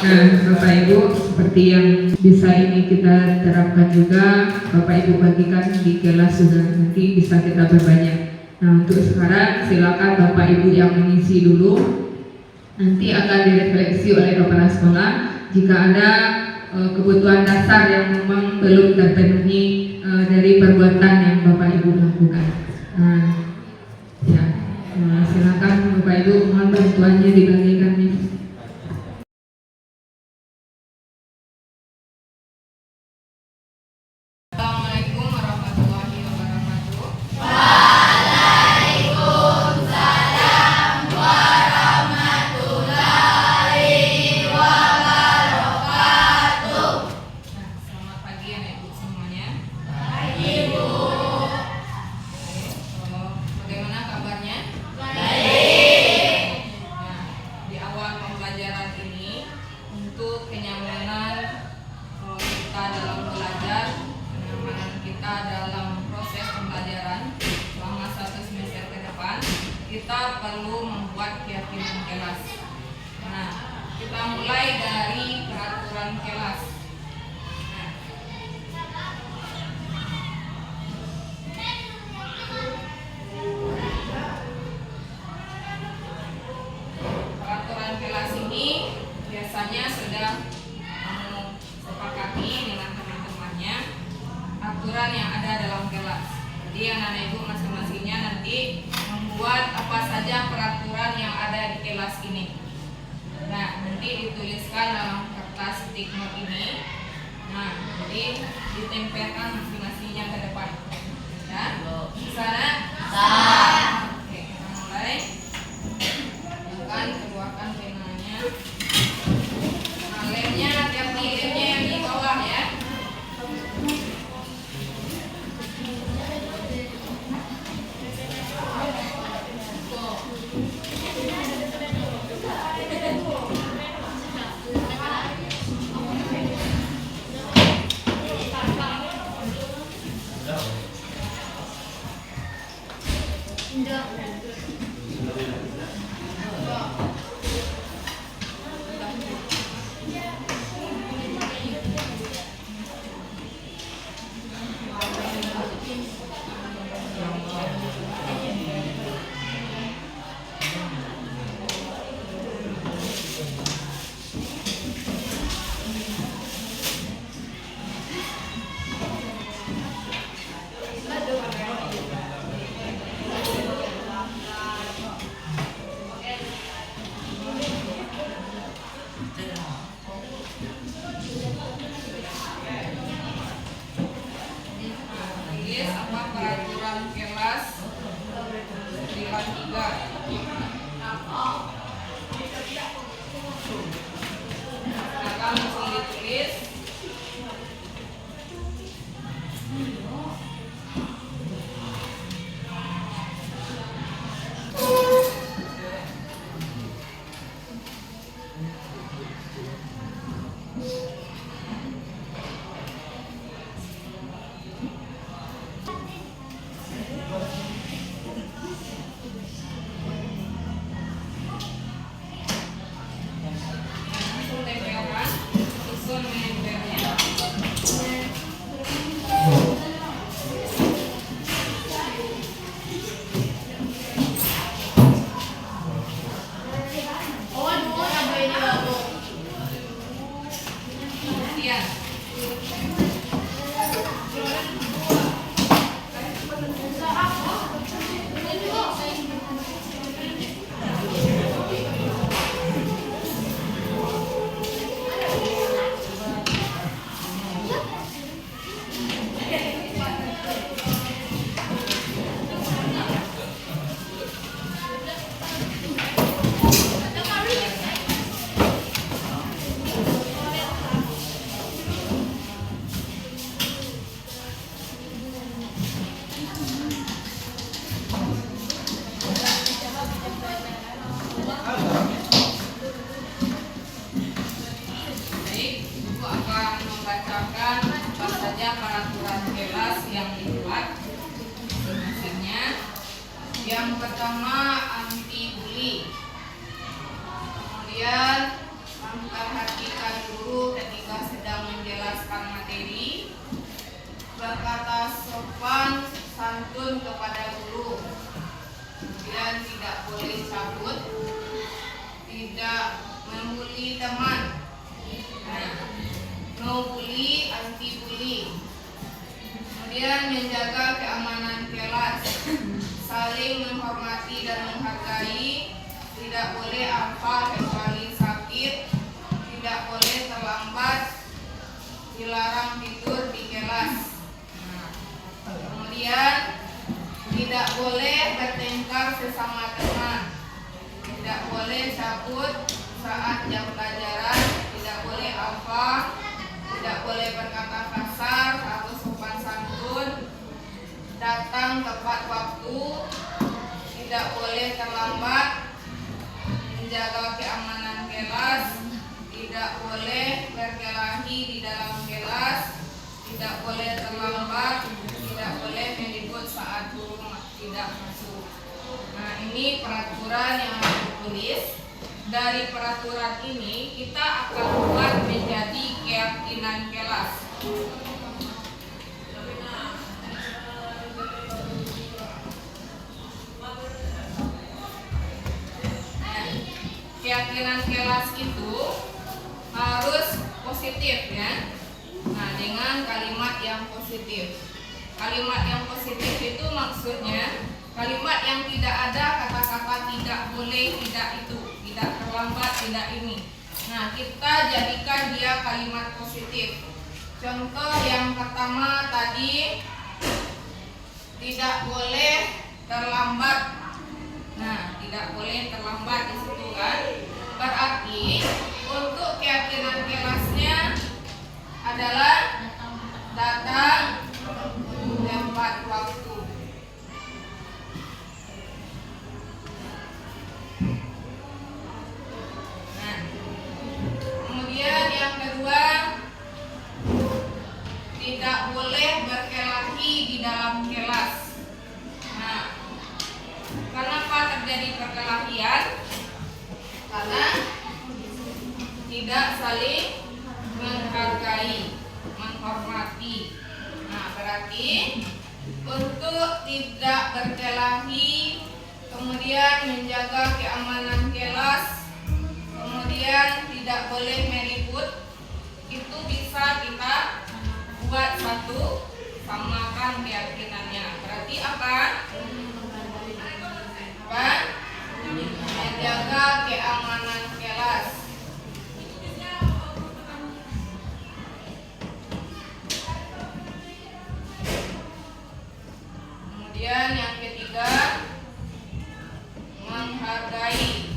Nah, Bapak Ibu, seperti yang bisa ini kita terapkan juga, Bapak Ibu bagikan di kelas juga, nanti bisa kita berbanyak. Nah, untuk sekarang silakan Bapak Ibu yang mengisi dulu. Nanti akan direfleksi oleh kepala sekolah jika ada kebutuhan dasar yang memang belum terpenuhi dari perbuatan yang Bapak Ibu lakukan. Silakan Bapak Ibu, mohon bantuannya dibagikan nih. Assalamualaikum warahmatullahi wabarakatuh. Selamat pagi anak ibu semuanya. Pagi Bu. kita perlu membuat keyakinan kelas. Nah, kita mulai dari peraturan kelas. Nah, peraturan kelas ini biasanya sudah sepakati dengan teman-temannya aturan yang ada dalam kelas. Jadi anak-anak ibu masing-masingnya nanti membuat apa saja peraturan yang ada di kelas ini. Nah, nanti dituliskan dalam kertas stick note ini. Nah, jadi ditempelkan masing-masingnya ke depan. Ya, di sana. Oke, kita mulai. Akan keluarkan penanya. Nah, lemnya hati-hati, lemnya yang di bawah ya. Yang pertama anti bully. Kemudian memperhatikan guru ketika sedang menjelaskan materi. Berkata sopan santun kepada guru. Kemudian tidak boleh cabut. Tidak membuli teman. Nah, no bully, anti bully. Kemudian menjaga keamanan kelas. Saling menghormati dan menghargai, tidak boleh apa kecuali sakit, tidak boleh terlambat, dilarang tidur di kelas. Kemudian tidak boleh bertengkar sesama teman, tidak boleh cabut saat jam pelajaran, tidak boleh apa, tidak boleh berkata kasar atau sopan santun, datang tepat waktu, tidak boleh terlambat, menjaga keamanan kelas, tidak boleh berkelahi di dalam kelas, tidak boleh terlambat, tidak boleh meliput saat guru tidak masuk. Nah, ini peraturan yang harus ditulis. Dari peraturan ini kita akan buat menjadi keyakinan kelas. Keyakinan kelas itu harus positif ya. Nah, dengan kalimat yang positif. Kalimat yang positif itu maksudnya kalimat yang tidak ada kata-kata tidak boleh, tidak itu, tidak terlambat, tidak ini. Nah, kita jadikan dia kalimat positif. Contoh yang pertama tadi, tidak boleh terlambat. Nah, tidak boleh terlambat di situ kan. Berarti untuk keyakinan kelasnya adalah datang tepat waktu. Nah, kemudian yang kedua, tidak boleh berkelahi di dalam kelas. Nah, kenapa terjadi perkelahian? Karena tidak saling menghargai, menghormati. Nah, berarti untuk tidak berkelahi, kemudian menjaga keamanan kelas, kemudian tidak boleh meribut, itu bisa kita buat satu, samakan keyakinannya. Berarti apa? Menjaga keamanan kelas. Kemudian yang ketiga, menghargai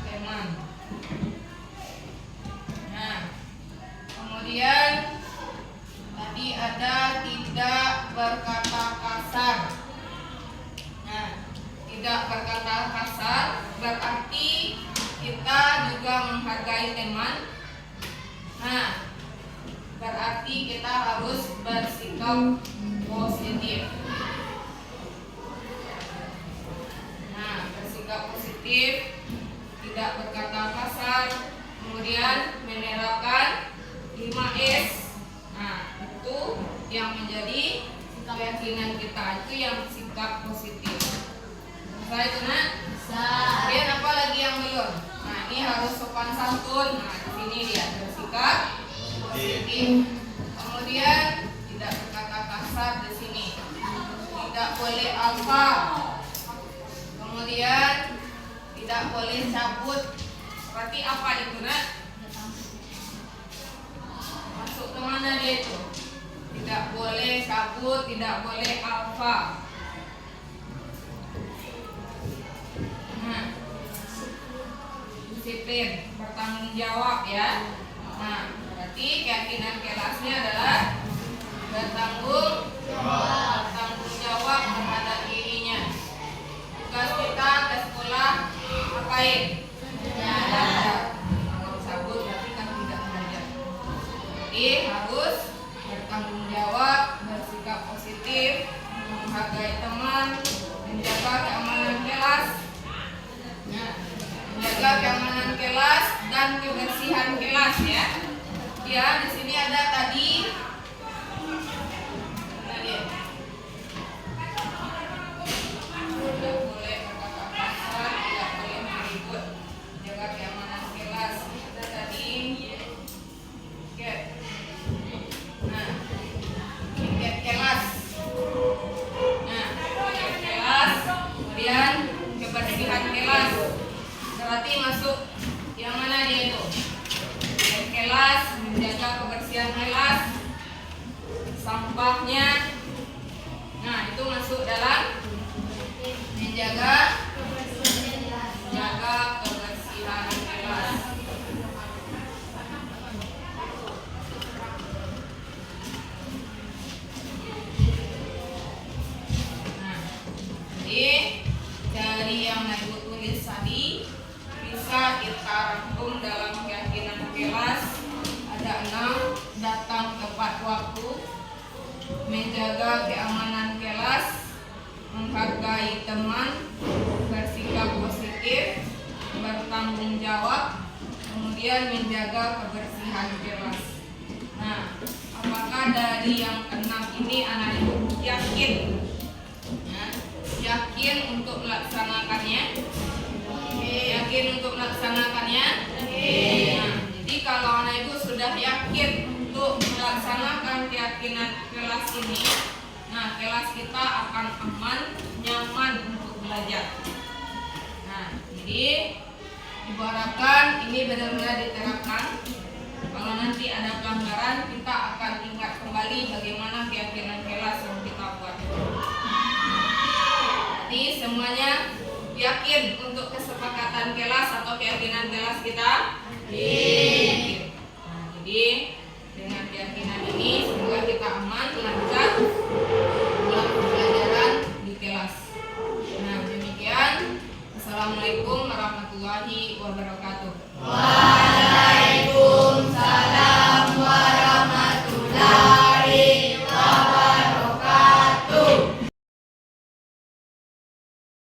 teman. Nah, kemudian tadi ada tidak berkata kasar. Nah, tidak berkata kasar berarti kita juga menghargai teman. Nah, berarti kita harus bersikap positif. Nah, bersikap positif, tidak berkata kasar, kemudian menerapkan 5S. Nah, itu yang menjadi keyakinan kita, itu yang sikap positif. Saya itu nak. Kemudian apa lagi yang belum? Nah, ini harus sopan santun. Nah, di sini dia bersikap positif. Kemudian tidak berkata kasar di sini. Tidak boleh alfa. Kemudian tidak boleh cabut. Berarti apa itu nak? Masuk ke mana dia itu? Tidak boleh cabut, tidak boleh alfa. Nah, disiplin, bertanggung jawab ya. Nah, berarti keyakinan kelasnya adalah bertanggung jawab terhadap dirinya. Tugas kita ke sekolah ngapain? Belajar. Kalau cabut berarti kan tidak belajar. Jadi harus bertanggung jawab, bersikap positif, menghargai teman, menjaga keamanan kelas. Nah, menjaga keamanan kelas dan kebersihan kelas ya. Ya, di sini ada tadi. Nah, dia. Tidak boleh berkata kasar, tidak boleh meribut, menjaga keamanan kelas. Ada tadi. Oke. Nah, tiket kelas. Nah, tiket kelas. Kemudian kebersihan kelas. Berarti masuk yang mana dia itu? Kelas, menjaga kebersihan kelas, sampahnya. Nah, itu masuk dalam menjaga kebersihan kelas. Nah, jadi dari yang ibu tulis tadi bisa kita rangkum dalam keyakinan kelas. Ada 6, datang tepat waktu, menghargai teman, bersikap positif, bertanggung jawab, kemudian menjaga kebersihan kelas. Nah, apakah dari yang keenam ini anak ibu yakin? Ya, yakin untuk melaksanakannya? Yakin untuk melaksanakannya? Nah, jadi kalau anak ibu sudah yakin untuk melaksanakan keyakinan kelas ini, nah kelas kita akan aman, nyaman untuk belajar. Nah, jadi ibu harapkan ini benar-benar diterapkan. Kalau nanti ada pelanggaran, kita akan ingat kembali bagaimana keyakinan kelas yang kita buat. Jadi semuanya yakin untuk kesepakatan kelas atau keyakinan kelas kita? Yakin. Nah, jadi dengan keyakinan ini semoga kita